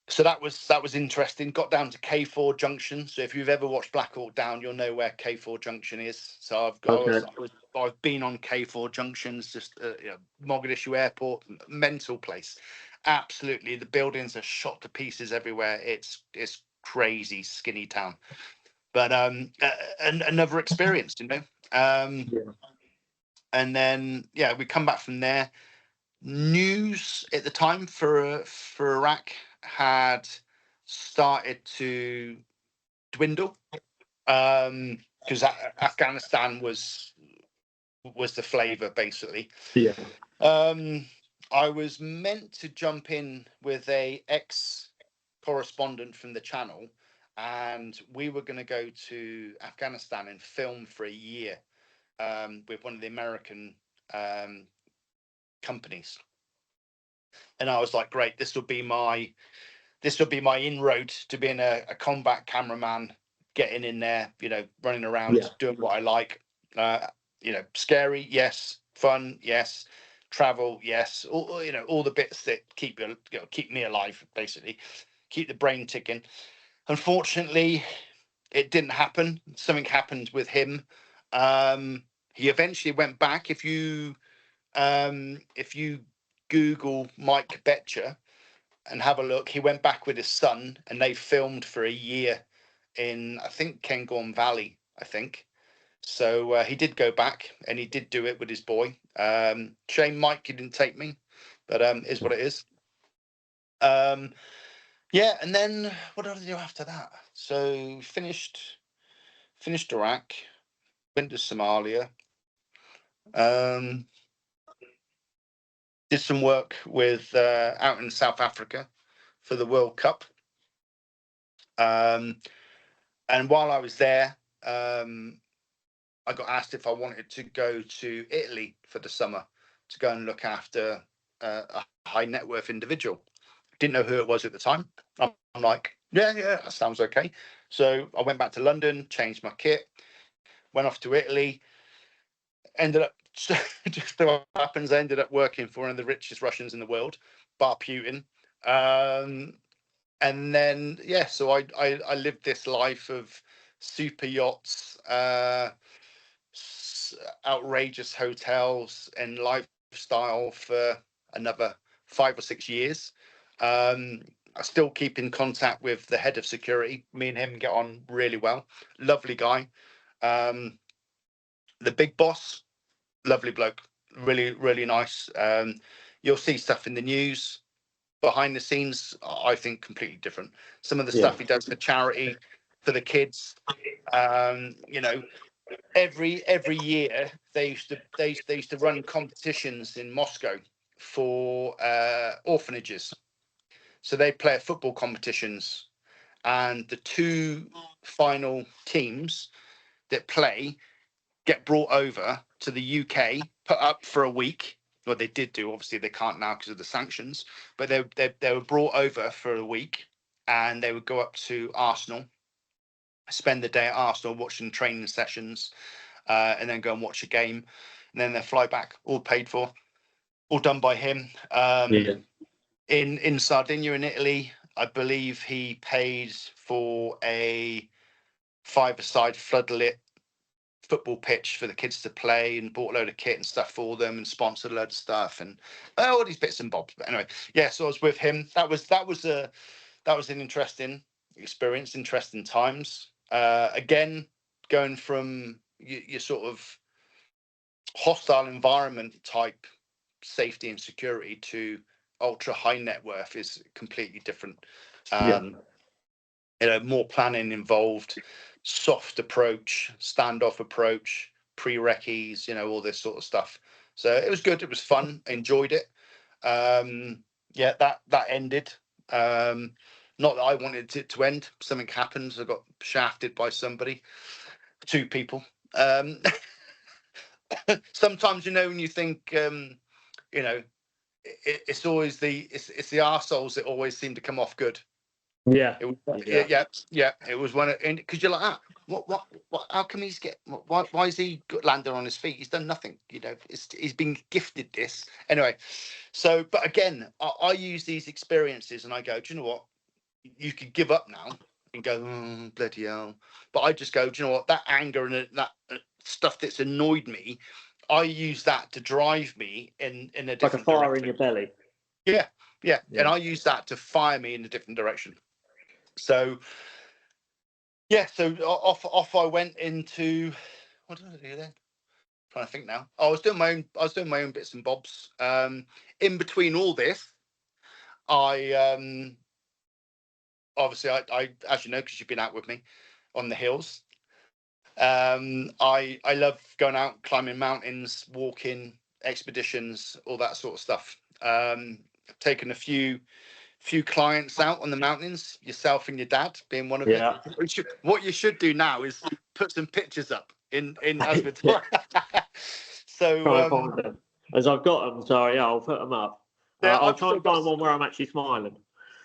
So that was interesting. Got down to K4 Junction. So if you've ever watched Black Hawk Down, you'll know where K4 Junction is. So I've been on K4 Junctions, just Mogadishu Airport, mental place. absolutely. The buildings are shot to pieces everywhere. It's crazy, skinny town. But another experience, you know. Yeah. And then we come back from there. News at the time for Iraq had started to dwindle, because Afghanistan was the flavor, basically. Yeah. I was meant to jump in with a ex correspondent from the channel, and we were going to go to Afghanistan and film for a year, with one of the American companies. And I was like, great, this will be my inroad to being a combat cameraman, getting in there, running around, doing what I like. Scary, yes. Fun, yes. Travel, yes. All the bits that keep me alive, basically, keep the brain ticking. Unfortunately, it didn't happen. Something happened with him. He eventually went back. If you Google Mike Betcher and have a look, he went back with his son, and they filmed for a year in, I think, Cairngorm Valley, I think. So he did go back, and he did do it with his boy. Shame Mike, you didn't take me, but is what it is. And then what did I do after that? So finished Iraq, went to Somalia, did some work with out in South Africa for the World Cup. And while I was there, I got asked if I wanted to go to Italy for the summer to go and look after a high net worth individual. Didn't know who it was at the time. I'm like, yeah, that sounds okay. So I went back to London, changed my kit, went off to Italy, ended up, just so happens, I ended up working for one of the richest Russians in the world, Bar Putin. And then, so I lived this life of super yachts, outrageous hotels and lifestyle for another 5 or 6 years. I still keep in contact with the head of security. Me and him get on really well. Lovely guy. The big boss, lovely bloke. Really, really nice. You'll see stuff in the news. Behind the scenes, I think completely different. Some of the stuff he does for charity, for the kids. Every year they used to run competitions in Moscow for orphanages. So they play football competitions, and the 2 final teams that play get brought over to the UK, put up for a week. Well, they did do. Obviously, they can't now because of the sanctions. But they were brought over for a week, and they would go up to Arsenal, spend the day at Arsenal watching training sessions, and then go and watch a game, and then they fly back, all paid for, all done by him. In Sardinia in Italy, I believe he paid for a 5-a-side floodlit football pitch for the kids to play, and bought a load of kit and stuff for them, and sponsored a load of stuff, and all these bits and bobs. But anyway, so I was with him. That was an interesting experience, interesting times. Again, going from your sort of hostile environment type safety and security to ultra high net worth is completely different. More planning involved, soft approach, standoff approach, pre-recce's, all this sort of stuff. So it was good. It was fun. Enjoyed it. That ended. Not that I wanted it to end. Something happened. I got shafted by somebody, 2 people. Sometimes, when you think, it's always it's the arseholes that always seem to come off good. It was one, because you're like, what, how come why is he landed on his feet? He's done nothing, he's been gifted this anyway. So, but again, I use these experiences and I go, do you know what, you could give up now and go, oh, bloody hell. But I just go, do you know what, that anger and that stuff that's annoyed me, I use that to drive me in a different like a fire direction. in your belly. Yeah, Yeah. Yeah. And I use that to fire me in a different direction. So yeah, so off I went into, what did I do then? Trying to think now. I was doing my own bits and bobs. In between all this, I obviously I as you know, because you've been out with me on the hills. I love going out, climbing mountains, walking, expeditions, all that sort of stuff. I've taken a few clients out on the mountains, yourself and your dad being one of it. Yeah. What you should do now is put some pictures up in as we're Yeah. talking. So Try and find them. As I've got them, so yeah, I'll put them up. yeah, I'll I've try still and got find one where I'm actually smiling.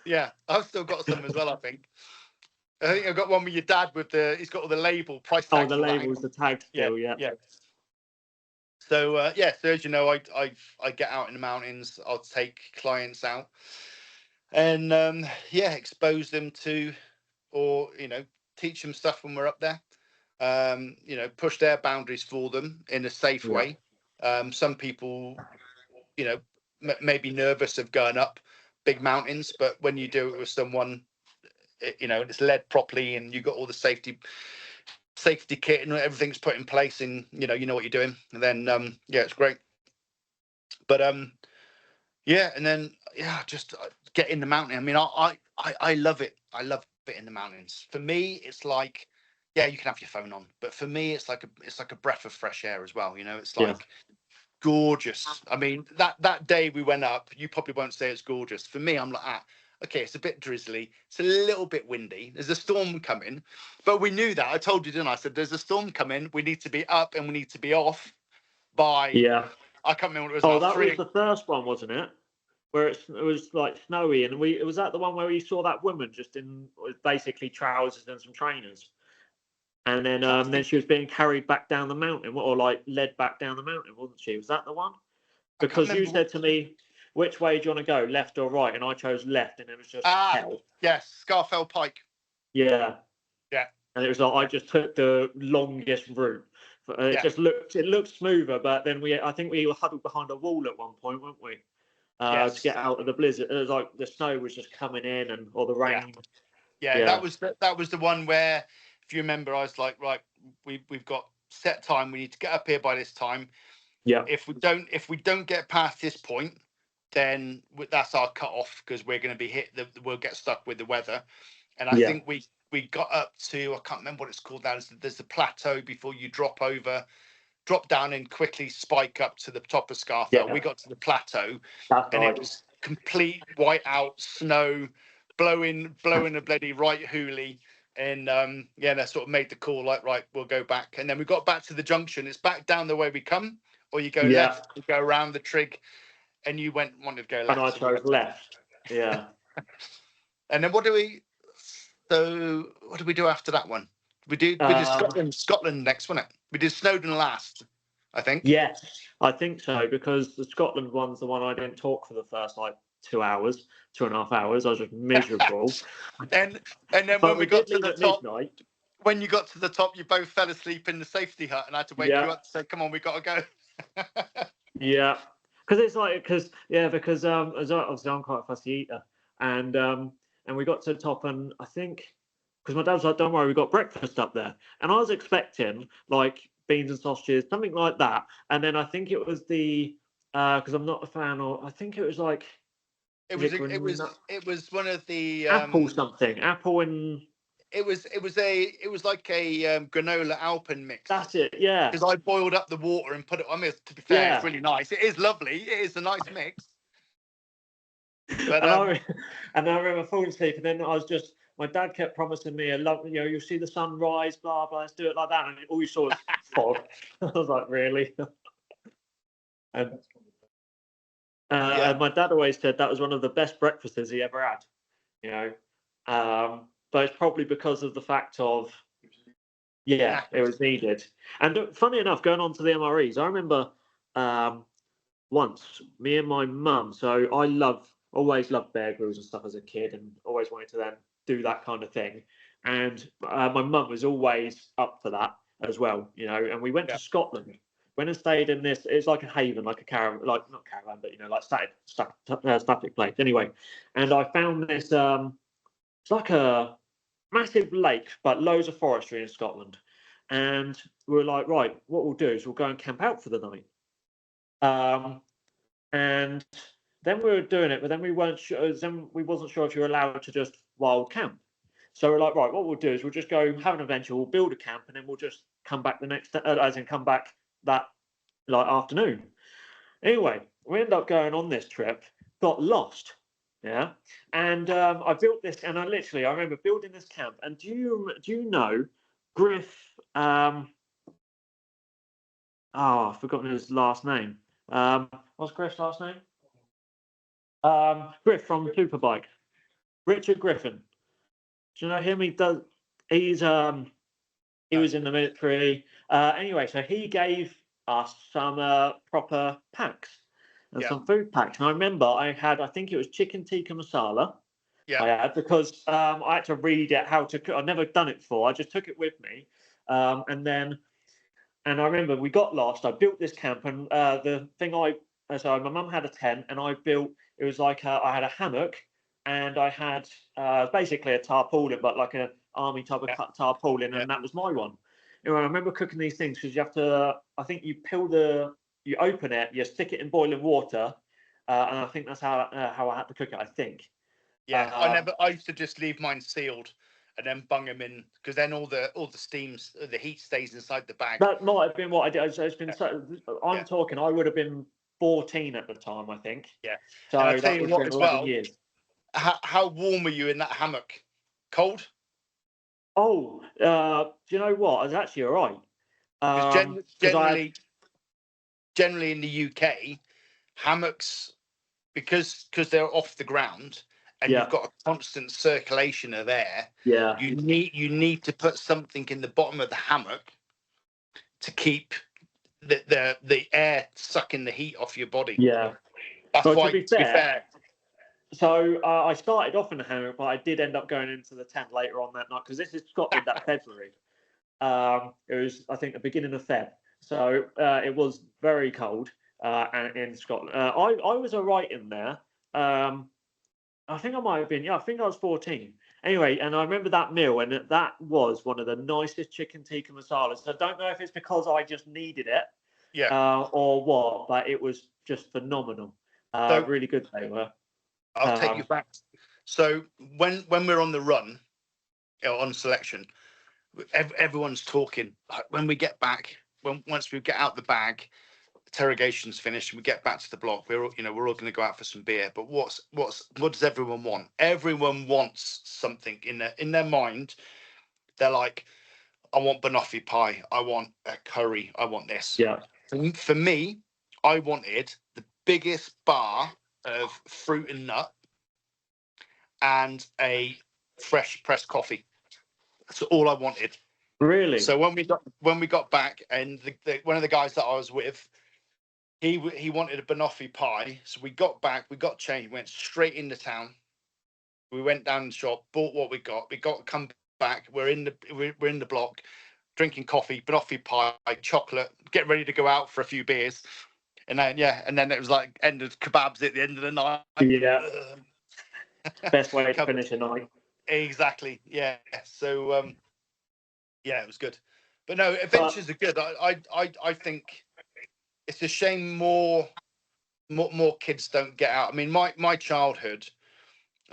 yeah, I've still got some as well. I think I've got one with your dad with he's got all the label price Oh, tags. the and all that. labels, the tags Yeah, still, yeah. yeah. So yeah, so as you know, I get out in the mountains. I'll take clients out, and yeah, expose them to, or teach them stuff when we're up there. Push their boundaries for them in a safe Yeah. way. Some people, may be nervous of going up big mountains, but when you do it with someone, it's led properly, and you got all the safety kit and everything's put in place, and you know what you're doing, and then yeah, it's great. But yeah, and then yeah, just get in the mountain. I mean, I love it. I love it in the mountains. For me, it's like, yeah, you can have your phone on, but for me, it's like a breath of fresh air as well. It's like gorgeous. I mean, that day we went up, you probably won't say it's gorgeous. For me, I'm like, okay, it's a bit drizzly, it's a little bit windy, there's a storm coming, but we knew that. I told you, didn't I? I said there's a storm coming, we need to be up and we need to be off by, Yeah. I can't remember what it was. Oh, now, that three. was the first one, wasn't it? Where it was like snowy, and was that the one where you saw that woman just in basically trousers and some trainers, and then she was being carried back down the mountain, or like led back down the mountain, wasn't she? Was that the one? Because you said to me, which way do you want to go, left or right? And I chose left, and it was just hell. Yes, Scarfell Pike. Yeah. Yeah. And it was like I just took the longest route. It just looked smoother, but then I think we were huddled behind a wall at one point, weren't we? To get out of the blizzard. It was like the snow was just coming in, or the rain. Yeah. That was the one where, if you remember, I was like, right, we've got set time. We need to get up here by this time. Yeah. If we don't get past this point, then that's our cut off, because we're going to be hit. We'll get stuck with the weather. And I think we got up to, I can't remember what it's called now. There's a plateau before you drop down and quickly spike up to the top of Scarfell. Yeah. We got to the plateau, That's and nice. it was complete whiteout snow, blowing a bloody right hoolie. And that sort of made the call, like, right, we'll go back. And then we got back to the junction. It's back down the way we come, or you go left, you go around the trig, and you wanted to go left. And I chose left. Yeah. And then what do we do after that one? We did Scotland next, wasn't it? We did Snowdon last, I think. Yes, I think so, because the Scotland one's the one I didn't talk for the first 2.5 hours. I was just miserable. and then when we got to the top, midnight, when you got to the top, you both fell asleep in the safety hut, and I had to wake you up to say, "Come on, we got to go." Yeah, because obviously I'm quite a fussy eater, and we got to the top, and I think because my dad was like, "Don't worry, we got breakfast up there," and I was expecting like beans and sausages, something like that, and then I think it was because I'm not a fan, or I think it was like it was one of the apple and. It was like a granola Alpen mix. That's it, yeah. Because I boiled up the water and put it. I mean, to be fair, it's really nice. It is lovely. It is a nice mix. But I remember falling asleep, and then my dad kept promising me you'll see the sun rise, blah blah. Let's do it like that, and all you saw was fog. I was like, really? And my dad always said that was one of the best breakfasts he ever had. But it's probably because of the fact of, it was needed. And funny enough, going on to the MREs, I remember once, me and my mum, so I always loved Bear Grylls and stuff as a kid, and always wanted to then do that kind of thing. And my mum was always up for that as well, and we went to Scotland went and stayed in this. It's like a haven, like a caravan, like not caravan, but like static place. Anyway, and I found this. It's like a massive lake, but loads of forestry in Scotland. And we were like, right, what we'll do is we'll go and camp out for the night. And then we were doing it, but then we weren't sure. Then we wasn't sure if you were allowed to just wild camp. So we're like, right, what we'll do is we'll just go have an adventure. We'll build a camp, and then we'll just come back the next, as in come back that afternoon. Anyway, we ended up going on this trip, got lost. Yeah, and I built this, and I remember building this camp. And do you know Griff? I've forgotten his last name. What's Griff's last name? Griff from Superbike. Richard Griffin. Do you know him? He's he was in the military. Anyway, so he gave us some proper packs and some food packs. And I remember I think it was chicken tikka masala. Yeah. I had, because I had to read it how to cook. I'd never done it before. I just took it with me. And I remember we got lost. I built this camp, and so my mum had a tent, and it was like I had a hammock, and I had basically a tarpaulin, but like an army type of tarpaulin, and that was my one. I remember cooking these things because you have to. I think you open it, you stick it in boiling water, and I think that's how I had to cook it. I think. Yeah, I used to just leave mine sealed and then bung them in, because then all the steams, the heat stays inside the bag. That might have been what I did. It's been talking. I would have been 14 at the time, I think. Yeah. So and I'll tell that you was what in as 11 well. years. How warm were you in that hammock? Cold? Oh, do you know what? I was actually all right. Because generally in the UK, hammocks, because they're off the ground and you've got a constant circulation of air. Yeah. You need to put something in the bottom of the hammock to keep the air sucking the heat off your body. Yeah. That's why. To be fair. So I started off in the hammock, but I did end up going into the tent later on that night, because this is Scotland that February. It was, I think, the beginning of Feb. So it was very cold in Scotland. I was all right in there. I think I might have been. Yeah, I think I was 14. Anyway, and I remember that meal, and that was one of the nicest chicken tikka masalas. So I don't know if it's because I just needed it, or what, but it was just phenomenal. Really good they were. I'll take you back. So when we're on the run, on selection, everyone's talking. When we get back, once we get out the bag, interrogation's finished, and we get back to the block, we're all going to go out for some beer. But what does everyone want? Everyone wants something in their mind. They're like, I want banoffee pie, I want a curry, I want this. Yeah. For me, I wanted the biggest bar of fruit and nut and a fresh pressed coffee. That's all I wanted. Really? So when we got back, and one of the guys that I was with, he wanted a banoffee pie. So we got back, we got changed, went straight into town. We went down the shop, bought what we got. We got to come back. We're in the block, drinking coffee, banoffee pie, chocolate, getting ready to go out for a few beers. And then it was like end of kebabs at the end of the night. Yeah. Best way to finish a night. Exactly. Yeah. So it was good. But no, adventures are good. I think it's a shame more kids don't get out. I mean, my childhood,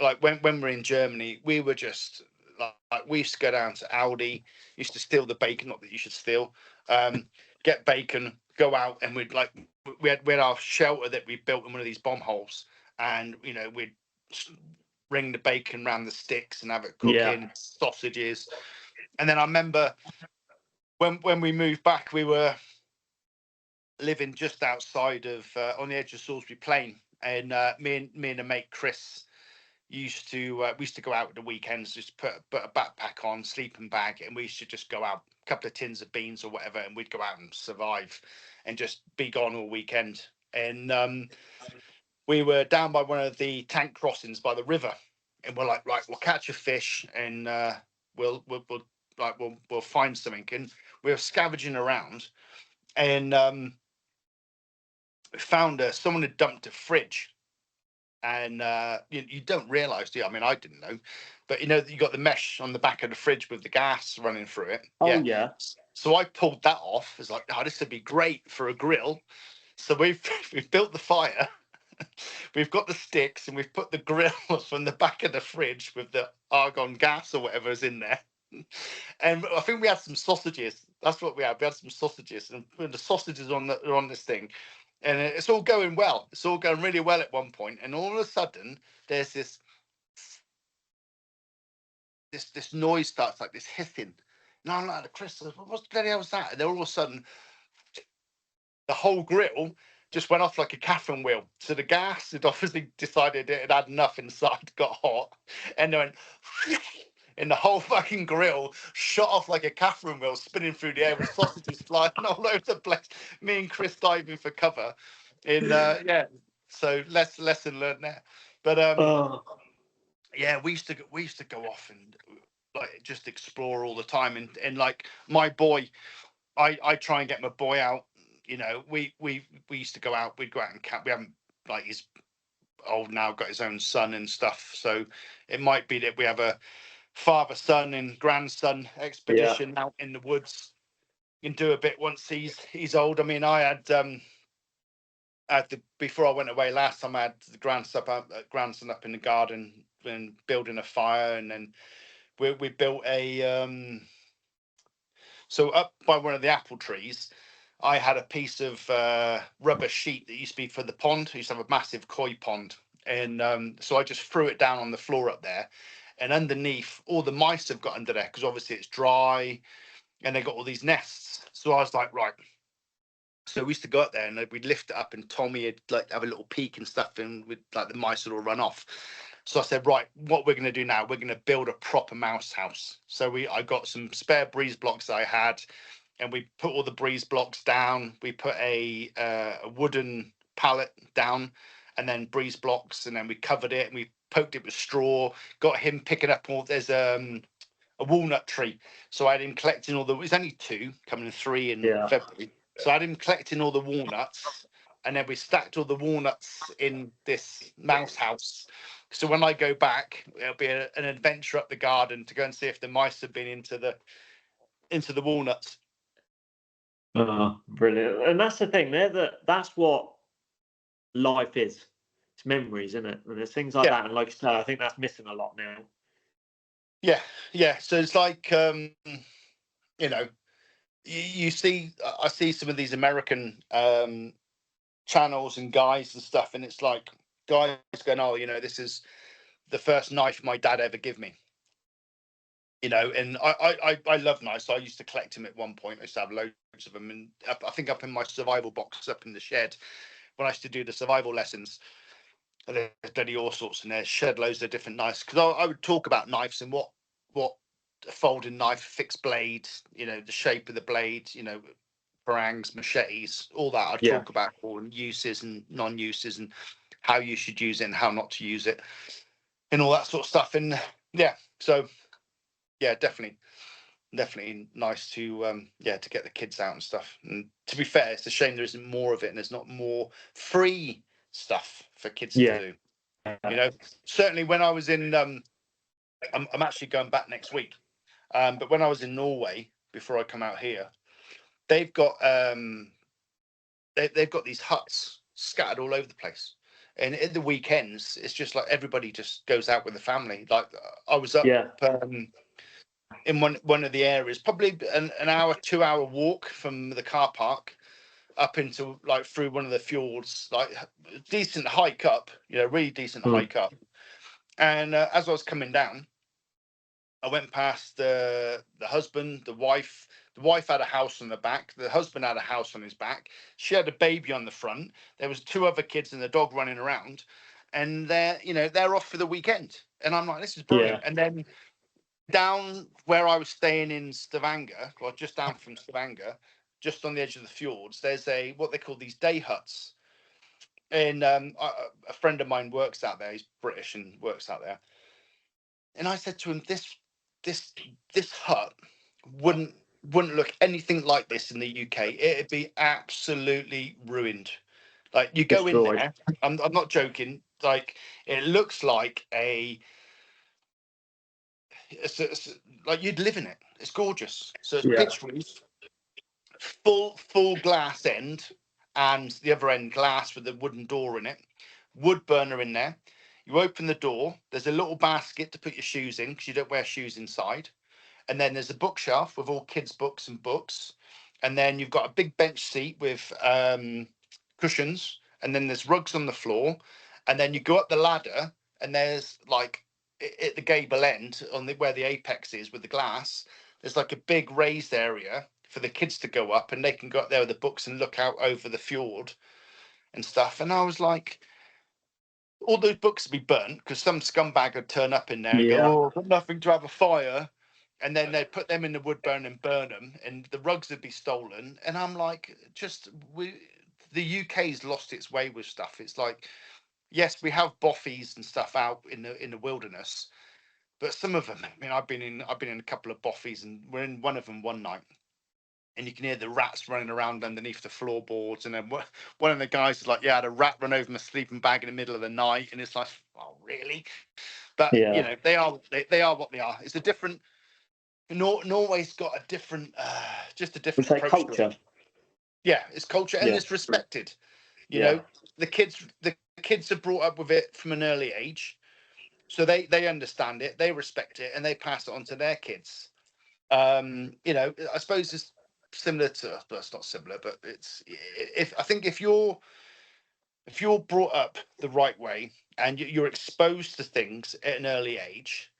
like when we're in Germany, we were just like we used to go down to Aldi, used to steal the bacon. Not that you should steal. Get bacon, go out, and we had our shelter that we built in one of these bomb holes, and we'd ring the bacon around the sticks and have it cooking, sausages. And then I remember when we moved back, we were living just outside of on the edge of Salisbury Plain, and me and a mate Chris we used to go out at the weekends, just put a backpack on, sleeping bag, and we used to just go out, a couple of tins of beans or whatever, and we'd go out and survive and just be gone all weekend. And we were down by one of the tank crossings by the river, and we're like, right, we'll catch a fish, and we'll find something. And we were scavenging around, and found someone had dumped a fridge. And you don't realise, do you? I mean, I didn't know, but you got the mesh on the back of the fridge with the gas running through it. Oh yeah. So I pulled that off. It's like, oh, this would be great for a grill. So we've built the fire. We've got the sticks, and we've put the grill from the back of the fridge with the argon gas or whatever is in there. And I think we had some sausages. That's what we had. We had some sausages, and the sausages are on this thing. And it's all going well. It's all going really well at one point, and all of a sudden, there's this noise starts, like this hissing. And I'm like, Chris, what the bloody hell was that? And then all of a sudden, the whole grill just went off like a Catherine wheel. So the gas had obviously decided it had enough inside, got hot, and then and the whole fucking grill shot off like a Catherine wheel, spinning through the air with sausages flying all over the place. Me and Chris diving for cover. So lesson learned there. But yeah, we used to go off and like just explore all the time. And like my boy, I try and get my boy out. We used to go out. We'd go out and camp. We haven't, like, he's old now, got his own son and stuff. So it might be that we have a father-son and grandson expedition out in the woods and do a bit once he's old. I mean, I had before I went away last time, I had the grandson up in the garden and building a fire, and then we built a so up by one of the apple trees, I had a piece of rubber sheet that used to be for the pond. I used to have a massive koi pond, and so I just threw it down on the floor up there, and underneath, all the mice have got under there because obviously it's dry, and they got all these nests. So I was like, right. So we used to go up there, and we'd lift it up, and Tommy would like have a little peek and stuff, and with like the mice would all run off. So I said, right, what we're going to do now, we're going to build a proper mouse house. So I got some spare breeze blocks I had, and we put all the breeze blocks down. We put a wooden pallet down, and then breeze blocks, and then we covered it, and we poked it with straw. Got him picking up there's a walnut tree, so I had him collecting all it's only 2, coming in 3 in February. So I had him collecting all the walnuts, and then we stacked all the walnuts in this mouse house. So when I go back, it'll be an adventure up the garden to go and see if the mice have been into the walnuts. Oh, brilliant! And that's the thing. That's what life is. It's memories, isn't it? And there's things like that. And like I said, I think that's missing a lot now. Yeah. So it's like you see, I see some of these American channels and guys and stuff, and it's like guys going, oh, this is the first knife my dad ever gave me. And I love knives. So I used to collect them at one point. I used to have loads of them, and I think up in my survival box up in the shed when I used to do the survival lessons. And there's bloody all sorts in there. Shed loads of different knives, because I would talk about knives and what a folding knife, fixed blade, the shape of the blade, barangs, machetes, all that. I'd talk about all uses and non-uses and how you should use it and how not to use it and all that sort of stuff. And so definitely nice to to get the kids out and stuff. And to be fair, it's a shame there isn't more of it, and there's not more free stuff for kids to do. Certainly when I was in I'm actually going back next week, but when I was in Norway before I come out here, they've got they've got these huts scattered all over the place, and at the weekends it's just like everybody just goes out with the family. Like I was up in one of the areas, probably an hour, 2-hour walk from the car park up into like through one of the fjords, like decent hike up, really decent hike up. And as I was coming down, I went past the husband, the wife. The wife had a house on the back. The husband had a house on his back. She had a baby on the front. There was 2 other kids and the dog running around, and they're off for the weekend. And I'm like, this is brilliant. And then down where I was staying in Stavanger, or just down from Stavanger, just on the edge of the fjords, there's what they call these day huts. And a friend of mine works out there. He's British and works out there. And I said to him, this hut wouldn't wouldn't look anything like this in the UK. It'd be absolutely ruined. Like you go in Destroyed. there, I'm not joking. Like it looks like like you'd live in it. It's gorgeous. So it's Yeah. pitch roof, full glass end, and the other end glass with a wooden door in it. Wood burner in there. You open the door. There's a little basket to put your shoes in because you don't wear shoes inside. And then there's a bookshelf with all kids' books and books. And then you've got a big bench seat with cushions. And then there's rugs on the floor. And then you go up the ladder, and there's like at the gable end on where the apex is with the glass. There's like a big raised area for the kids to go up, and they can go up there with the books and look out over the fjord and stuff. And I was like, all those books would be burnt because some scumbag would turn up in there and go, "Oh, I've got nothing to have a fire." And then they'd put them in the wood burn and burn them, and the rugs would be stolen. And I'm like, the UK's lost its way with stuff. It's like, yes, we have boffies and stuff out in the wilderness, but some of them, I mean, I've been in a couple of boffies, and we're in one of them one night, and you can hear the rats running around underneath the floorboards. And then one of the guys is like, "Yeah, I had a rat run over my sleeping bag in the middle of the night," and it's like, "Oh, really?" But you know, they are what they are. It's a different. Norway's got a different, just a different Would say approach to culture. it. Yeah, it's culture and Yeah. it's respected. You Yeah. know, the kids are brought up with it from an early age, so they understand it, they respect it, and they pass it on to their kids. You know, I suppose it's similar to, but it's not similar, but it's I think if you're brought up the right way and you're exposed to things at an early age,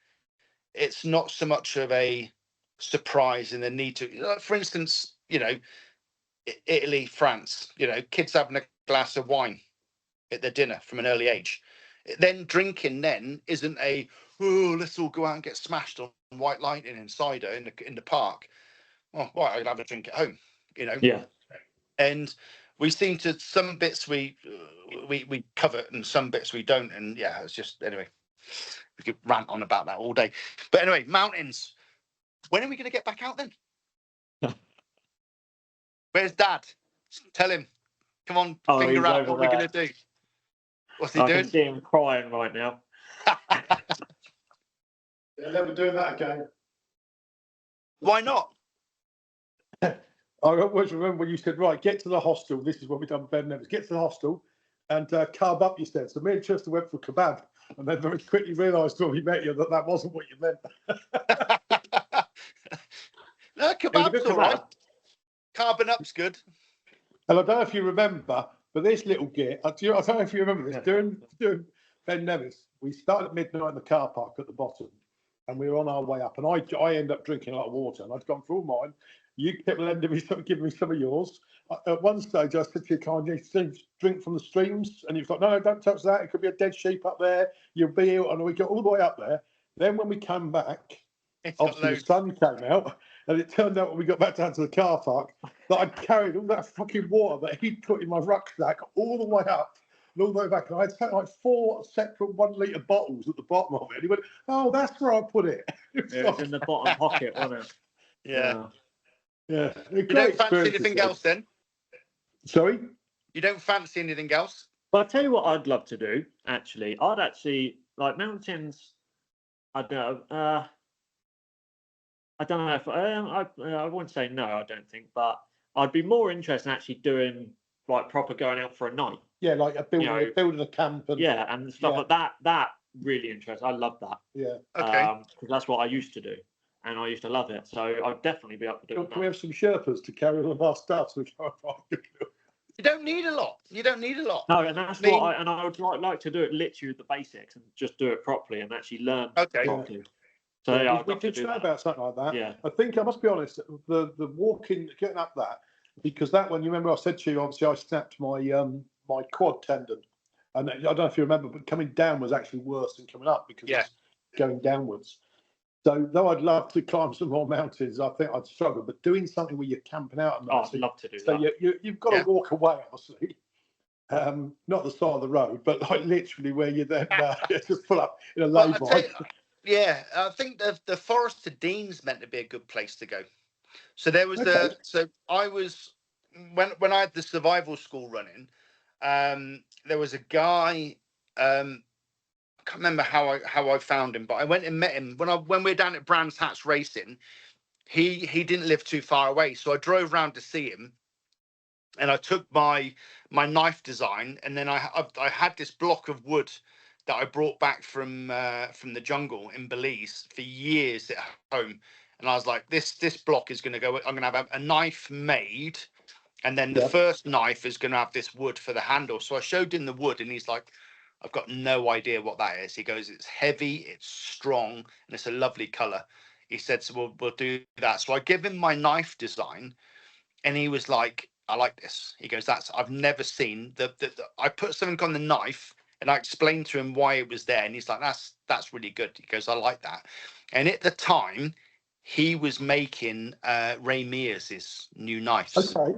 it's not so much of a surprise and the need to, like, for instance, you know, Italy, France, you know, kids having a glass of wine at their dinner from an early age. Then drinking then isn't a, "Oh, let's all go out and get smashed on White Lightning and cider in the park." "Oh, well, I'll have a drink at home," you know. Yeah. And we seem to, some bits we cover and some bits we don't. And yeah, it's just, anyway, we could rant on about that all day. But anyway, mountains. When are we going to get back out then? Where's Dad? Tell him. Come on, Oh, finger he's out. over What are we there. going to do? What's he I doing? can see him crying right now. They're never doing that again. Why not? I always remember when you said, "Right, get to the hostel." This is what we've done, Ben Nevis. Get to the hostel and carb up, you said. So me and Chester went for kebab, and then very quickly realised when we met you that wasn't what you meant. No, kebab's all right. Carbon up's good. And I don't know if you remember, but this little git, I don't know if you remember this, during Ben Nevis, we started at midnight in the car park at the bottom, and we were on our way up, and I ended up drinking a lot of water, and I'd gone through all mine. You kept lending me giving me some of yours. At one stage, I said to you, "Can you drink from the streams?" And you've got, "No, don't touch that. It could be a dead sheep up there. You'll be ill." And we got all the way up there. Then when we came back, obviously the sun came out, and it turned out when we got back down to the car park that I'd carried all that fucking water that he'd put in my rucksack all the way up and all the way back. And I'd had like 4 separate 1 litre bottles at the bottom of it. And he went, "Oh, that's where I put it." It was in the bottom pocket, wasn't it? Yeah. Yeah. You don't fancy anything else then? Sorry? You don't fancy anything else? But I'll tell you what I'd love to do, actually. I'd actually, like mountains, I don't know. I don't know if I wouldn't say no, I don't think, but I'd be more interested in actually doing like proper going out for a night. Yeah, like building a camp and and stuff like that. That really interests. I love that. Yeah. Okay. Because that's what I used to do, and I used to love it. So I'd definitely be up for doing Can we that. have some Sherpas to carry all of our stuff? So we can... You don't need a lot. You don't need a lot. No, and that's what I would like to do it literally with the basics and just do it properly and actually learn properly. So yeah, we could chat about something like that. Yeah. I think I must be honest. The walking, getting up that, because that one, you remember I said to you, obviously I snapped my my quad tendon, and I don't know if you remember, but coming down was actually worse than coming up because it's going downwards. So though I'd love to climb some more mountains, I think I'd struggle. But doing something where you're camping out, I'd love to do that. So you've got to walk away, obviously. Not the side of the road, but like literally where you then just pull up in a lay-by. Yeah, I think the Forest of Dean's meant to be a good place to go. So there was Okay. so I was when I had the survival school running, there was a guy. I can't remember how I found him, but I went and met him when we were down at Brands Hatch racing. He didn't live too far away, so I drove round to see him, and I took my knife design, and then I had this block of wood that I brought back from the jungle in Belize for years at home, and I was like, this block is going to go. I'm going to have a knife made, and then the first knife is going to have this wood for the handle. So I showed him the wood, and he's like, I've got no idea what that is. He goes, it's heavy, it's strong, and it's a lovely color. He said, so we'll do that. So I give him my knife design, and he was like, I like this. He goes, I've never seen I put something on the knife, and I explained to him why it was there, and he's like, that's really good. He goes, I like that. And at the time, he was making Ray Mears' new knives. Okay.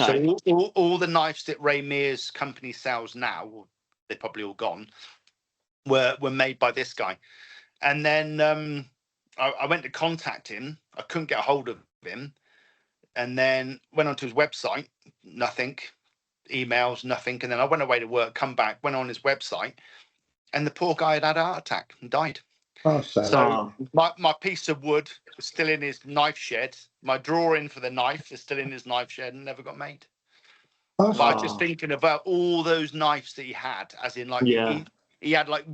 So all the knives that Ray Mears' company sells now, they're probably all gone, were made by this guy. And then I went to contact him. I couldn't get a hold of him. And then went onto his website, nothing, emails, nothing. And then I went away to work, come back, went on his website, and the poor guy had a heart attack and died. Oh, sad. So my piece of wood was still in his knife shed. My drawing for the knife is still in his knife shed and never got made. Oh, But I'm just thinking about all those knives that he had, as in like he had like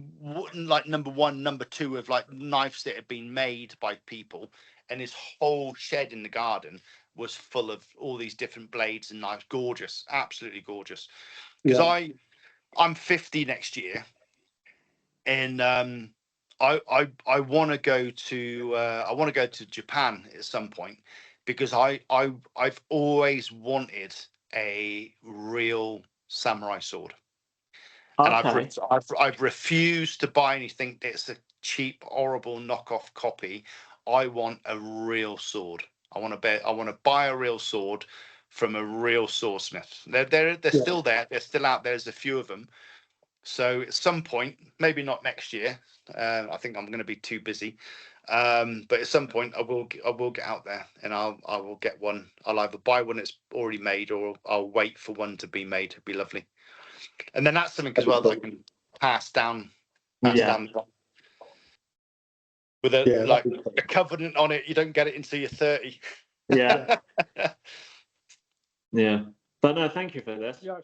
number 1, number 2 of like knives that had been made by people, and his whole shed in the garden was full of all these different blades and knives. Gorgeous, absolutely gorgeous. Because I'm 50 next year, and I want to go to Japan at some point, because I've always wanted a real samurai sword, and I've refused to buy anything that's a cheap, horrible knockoff copy. I want a real sword. I want to buy a real sword from a real swordsmith. They're still there. They're still out there. There's a few of them. So at some point, maybe not next year. I think I'm going to be too busy. But at some point, I will get out there, and I will get one. I'll either buy one that's already made, or I'll wait for one to be made. It'd be lovely. And then that's something as well that I can pass down with a covenant on it. You don't get it until you're 30. Yeah. Yeah. But no, thank you for this. Yeah.